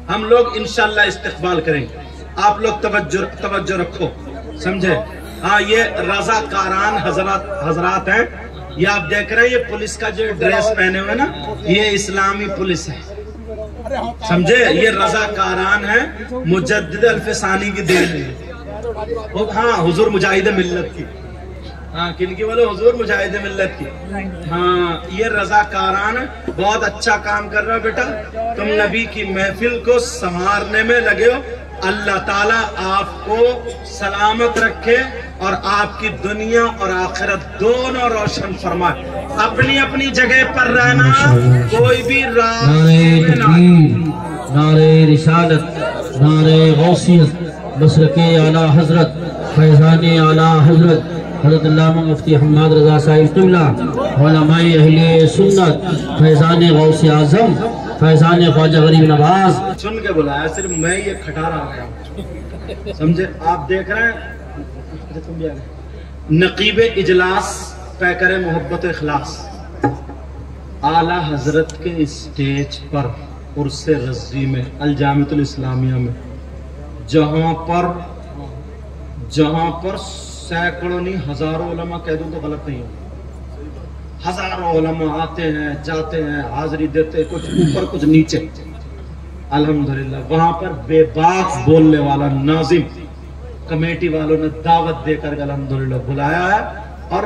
[SPEAKER 1] ہم لوگ انشاءاللہ استقبال کریں گے۔ آپ لوگ توجہ رکھو، سمجھے؟ ہاں، یہ رضا کاران حضرات ہیں، یہ آپ دیکھ رہے ہیں، یہ پولیس کا جو ڈریس پہنے ہوئے نا، یہ اسلامی پولیس ہے، سمجھے؟ یہ رضا کاران ہے، مجدد الفسانی کی دین ہے۔ ہاں، حضور مجاہد ملت کی، ہاں کن کی بولو؟ حضور مجاہد ملت کی۔ ہاں، یہ رضا کاران بہت اچھا کام کر رہا ہو بیٹا، تم نبی کی محفل کو سنوارنے میں لگے ہو۔ اللہ تعالیٰ آپ کو سلامت رکھے اور آپ کی دنیا اور آخرت دونوں روشن فرمائے۔ اپنی اپنی جگہ پر رہنا، کوئی بھی
[SPEAKER 2] نعرہ تکبیر، نعرہ رسالت، نعرہ غوثیت، مسلک اعلیٰ حضرت، فیضان اعلیٰ حضرت حضرت علامہ مفتی حماد رضا صاحب قبلہ، علماء اہل سنت، فیضان غوث اعظم، فیضان خواجہ غریب نواز۔
[SPEAKER 1] سن کے بلایا، صرف میں یہ کھٹارا آ گیا ہوں، سمجھے؟ آپ دیکھ رہے ہیں، تم بھی آ گئے، نقیب اجلاس پیکر محبت اخلاص، اعلیٰ حضرت کے اسٹیج پر عرس رضوی میں الجامعۃ الاسلامیہ میں، جہاں پر سینکڑوں نہیں ہزاروں علماء، کہہ دوں تو غلط نہیں ہو، ہزاروں علماء آتے ہیں جاتے ہیں، حاضری دیتے، کچھ اوپر کچھ نیچے، الحمدللہ وہاں پر بے باک بولنے والا ناظم کمیٹی والوں نے دعوت دے کر الحمدللہ بلایا ہے، اور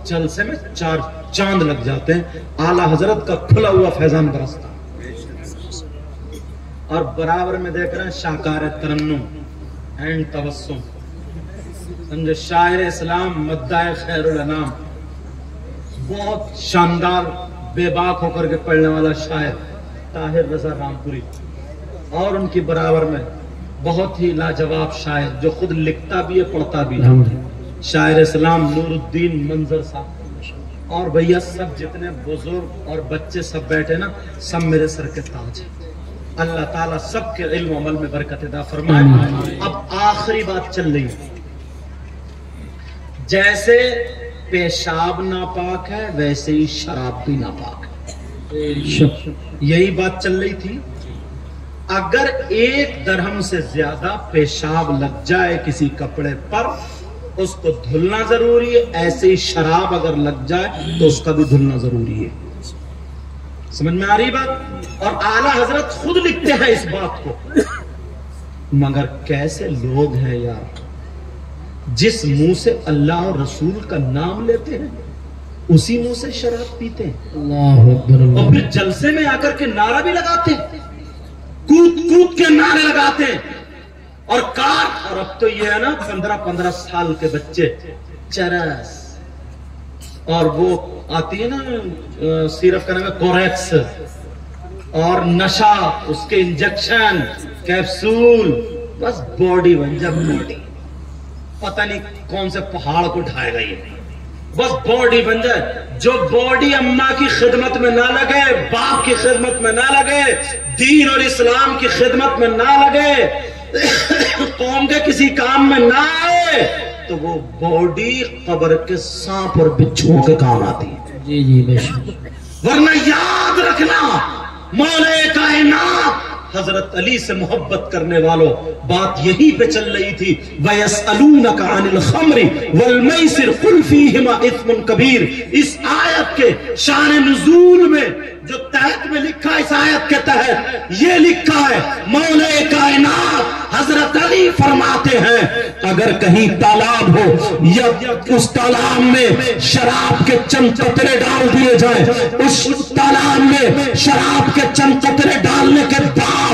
[SPEAKER 1] جلسے میں 4 چاند لگ جاتے ہیں، اعلیٰ حضرت کا کھلا ہوا فیضان برستا۔ اور برابر میں دیکھ رہے ہیں شاہکار ترنم اینڈ تبسم، سمجھے، شاعر اسلام مداح خیر الانام، بہت شاندار بے باک ہو کر کے پڑھنے والا شاعر طاہر رضا رامپوری، اور ان کی برابر میں بہت ہی لاجواب شاعر جو خود لکھتا بھی ہے پڑھتا بھی ہے، شاعر اسلام نور الدین منظر صاحب، اور بھیا سب جتنے بزرگ اور بچے سب بیٹھے نا، سب میرے سر کے تاج ہیں۔ اللہ تعالیٰ سب کے علم و عمل میں برکت عطا فرمائے۔ اب آخری بات چل رہی ہے، جیسے پیشاب ناپاک ہے ویسے ہی شراب بھی ناپاک ہے، یہی بات چل رہی تھی۔ اگر 1 درہم سے زیادہ پیشاب لگ جائے کسی کپڑے پر اس کو دھلنا ضروری ہے، ایسے ہی شراب اگر لگ جائے تو اس کا بھی دھلنا ضروری ہے۔ سمجھ میں آ رہی بات؟ اور اعلیٰ حضرت خود لکھتے ہیں اس بات کو، مگر کیسے لوگ ہیں یار، جس منہ سے اللہ اور رسول کا نام لیتے ہیں اسی منہ سے شراب پیتے ہیں،
[SPEAKER 2] اللہ اکبر،
[SPEAKER 1] اور پھر جلسے میں آ کر کے نعرہ بھی لگاتے ہیں، کود کود کے نعرے لگاتے ہیں، اور اور اب تو یہ ہے نا 15 سال کے بچے چرس، اور وہ آتی ہے نا سیرپ کا نام ہے کوریکس، اور نشا، اس کے انجیکشن، کیپسول، بس باڈی بن جب باڈی، پتہ نہیں کون سے پہاڑ کو ڈھائے گا یہ، بس باڈی بن جائے۔ جو باڈی اماں کی خدمت میں نہ لگے، باپ کی خدمت میں نہ لگے، دین اور اسلام کی خدمت میں نہ لگے، قوم کے کسی کام میں نہ آئے، تو وہ باڈی قبر کے سانپ اور بچھوؤں کے کام آتی ہے۔
[SPEAKER 2] جی جی بے شک،
[SPEAKER 1] ورنہ یاد رکھنا، مولا کائنات حضرت علی سے محبت کرنے والوں، بات یہی پہ چل رہی تھی، وَيَسْأَلُونَكَ عَنِ الْخَمْرِ وَالْمَيْسِرِ قُلْ فِيهِمَا إِثْمٌ كَبِيرٌ۔ اس آیت کے شان نزول میں جو تحت میں لکھا، اس آیت کے تحت یہ لکھا ہے، مولا کائنات حضرت علی فرماتے ہیں اگر کہیں تالاب ہو یا اس تالاب میں شراب کے چند قطرے ڈال دیے جائیں، اس تالاب میں شراب کے چند قطرے ڈالنے کے بعد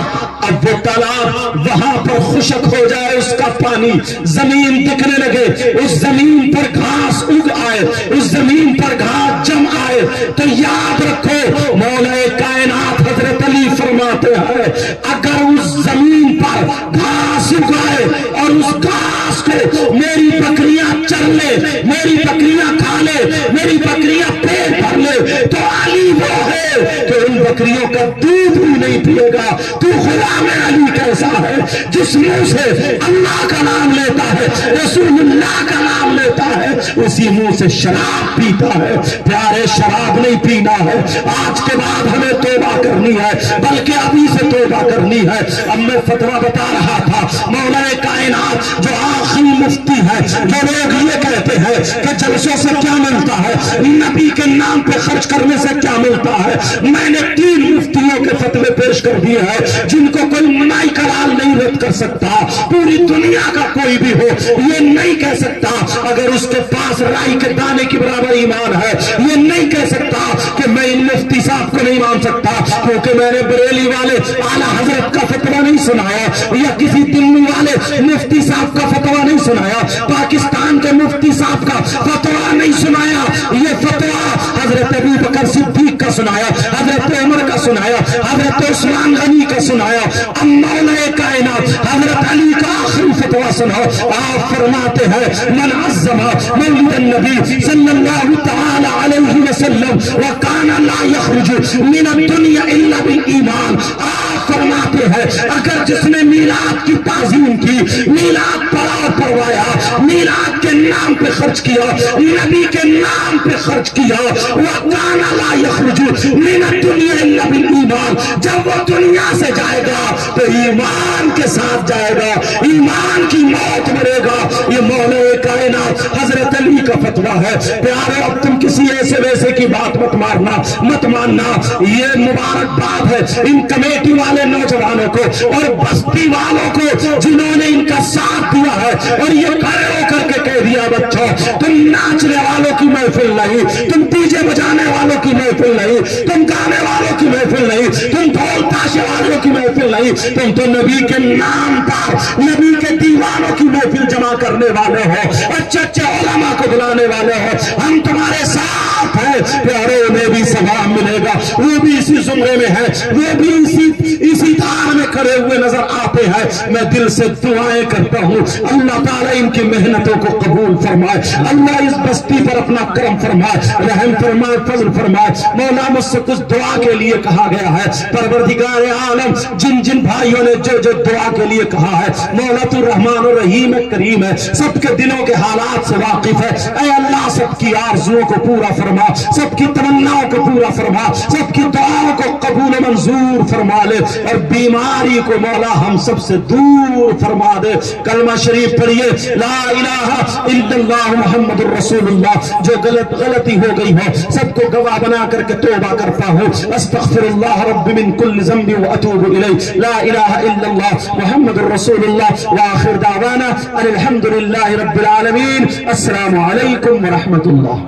[SPEAKER 1] اب وہ تالاب وہاں پر خشک ہو جائے، اس کا پانی زمین دکھنے لگے، اس زمین پر گھاس اگ آئے، اس زمین پر گھاس جم آئے، تو یاد رکھو مولا کائنات حضرت علی فرماتے ہیں اگر اس زمین پر گھاس اگائے اور اس گھاس کو میری بکریاں چر لے، میری بکریاں کھا لے، میری بکریاں پیٹ بھر لے، تو علی وہ ہے کہ ان بکریوں کا دودھ بھی نہیں پیے گا۔ تو غلام علی کیسا ہے جس منہ سے اللہ کا نام لیتا ہے، رسول اللہ کا نام لیتا ہے، اسی منہ سے شراب پیتا ہے۔ پیارے شراب نہیں پینا ہے، آج کے بعد ہمیں توبہ کرنی ہے، بلکہ ابھی سے توبہ کرنی ہے۔ اب میں فتویٰ بتا رہا تھا، مولا کائنات جو آخری مفتی ہے، جو لوگ یہ کہتے ہیں کہ جلسوں سے کیا ملتا ہے، نبی کے نام پہ خرچ کرنے سے کیا ملتا ہے، میں نے 3 مفتیوں کے فتوے پیش کر دیے ہیں جن کو کوئی منائی کرال نہیں رد کر سکتا، پوری دنیا کا کوئی بھی ہو یہ نہیں کہہ سکتا اگر اس کے پاس رائی کے دانے کی برابر ایمان ہے، یہ نہیں کہہ سکتا کہ میں ان مفتی صاحب کو نہیں مان سکتا کیونکہ میں نے بریلی والے اعلیٰ حضرت کا فتویٰ نہیں سنایا، یا کسی دلی والے مفتی صاحب کا فتویٰ نہیں سنایا، پاکستان کے مفتی صاحب کا فتویٰ نہیں سنایا، یہ فتویٰ حضرت ابو بکر صدیق کا سنایا، حضرت عمر کا سنایا، حضرت عثمان غنی کا سنایا، اب مولا کائنات حضرت علی کا آخری فتویٰ سناؤ۔ آپ فرماتے ہیں من عظم مولد النبی صلی اللہ تعالی علیہ وسلم وکان لا یخرج من الدنیا الا بالایمان، آپ فرماتے ہیں اگر جس نے میلاد کی تعظیم کی، میلاد پڑھا پڑھوایا، میلاد کے نام پہ خرچ کیا، نبی کے نام پہ خرچ کیا، وکان لا یخرج من الدنیا الا بالایمان، جب وہ دنیا سے جائے گا تو ایمان کے ساتھ جائے گا، ایمان کی موت مرے گا۔ یہ مولا کائنات حضرت علی کا فتویٰ ہے۔ پیارے اب تم کسی ایسے ویسے کی بات مت ماننا، یہ مبارک بات ہے ان کمیٹی والے نوجوانوں کو اور بستی والوں کو جنہوں نے ان کا ساتھ دیا ہے، اور یہ کھڑے ہو کر کے کہہ دیا بچوں تم ناچنے والوں کی محفل نہیں، تم ڈی جے بجانے والوں کی محفل نہیں، تم گانے والوں کی محفل نہیں، تم ڈھول تاشے
[SPEAKER 3] तमाशे वालों की महफिल नहीं, तुम तो नबी के नाम पर नबी के दीवानों की महफिल जमा करने वाले हो, अच्छे अच्छे उलमा को बुलाने वाले हो। हम तुम्हारे साथ हैं, प्यारे उन्हें भी सवाब मिलेगा, वो भी इसी जुमरे में है, वो भी इसी धार में खड़े हुए नजर आते हैं। मैं दिल से दुआएं करता हूँ अल्लाह ताला इनकी मेहनतों को कबूल फरमाए, अल्लाह इस बस्ती पर अपना करम फरमाए, रहम फरमाए, फजल फरमाए। मौला मुझसे कुछ दुआ के लिए कहा गया है, परवरदिगार आलम जिन जिन भाइयों ने जो जो दुआ के लिए कहा है, मौला तू रहमान और रहीम है, करीम है, सबके दिलों के हालात से वाकिफ है। ऐ अल्लाह सबकी आरज़ुओं को पूरा फरमा, सबकी तमन्नाओं को पूरा फरमा, सबकी दुआओं को कबूल मंजूर फरमा ले, और बीमारी को मौला हम सबसे दूर फरमा दे। कलमा शरीफ पढ़िए, ला इलाहा इल्लल्लाह मुहम्मदुर रसूलुल्लाह। जो गलती हो गई हो सबको गवाह बना करके तौबा करता हूँ। अस्तगफिरुल्लाह रब्बी मिन कुल्लि ज़ंबि व अतूबु इलैहि, ला इलाहा इल्लल्लाह मुहम्मदुर रसूलुल्लाह व आखिर दावाना अल्हम्दुलिल्लाहि रब्बिल आलमीन। अस्सलामु अलैकुम व रहमतुल्लाह।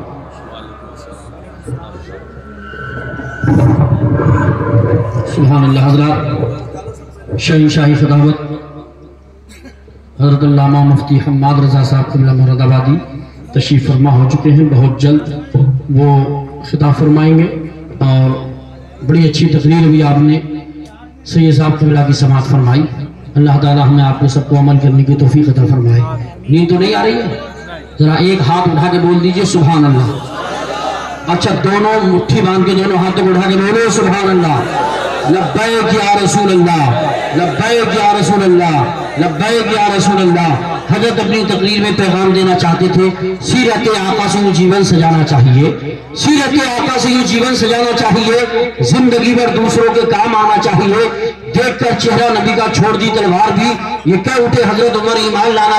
[SPEAKER 2] सुभान अल्लाह। हज़रात शहंशाही खिदामत हज़रत अल्लामा मुफ्ती हम्माद रज़ा साहब क़िबला मुरादाबादी तशरीफ़ फरमा हो चुके हैं। बहुत जल्द वो खिताब फरमाएंगे और बड़ी अच्छी तकरीर भी आपने सैयद साहब क़िबला की समाअत फरमाई। अल्लाह ताला हमें आपको सबको अमल करने की तौफीक अता फरमाए। नींद तो नहीं आ रही है? जरा एक हाथ उठा के बोल दीजिए सुभान अल्लाह। अच्छा, दोनों मुट्ठी बांध के दोनों हाथों को उठा के बोलो सुभान अल्लाह। लब्बैक या रसूल अल्लाह, लब्बैक या रसूल अल्लाह, लब्बैक या रसूल अल्लाह। हजरत अपनी तकरीर में पैगाम देना चाहते थे, सीरत आका से यूं जीवन सजाना चाहिए, सीरत आका से यूं जीवन सजाना चाहिए, जिंदगी भर दूसरों के काम आना चाहिए। देखकर चेहरा नबी का छोड़ दी तलवार भी, ये कह उठे हजरत उमर ईमान लाना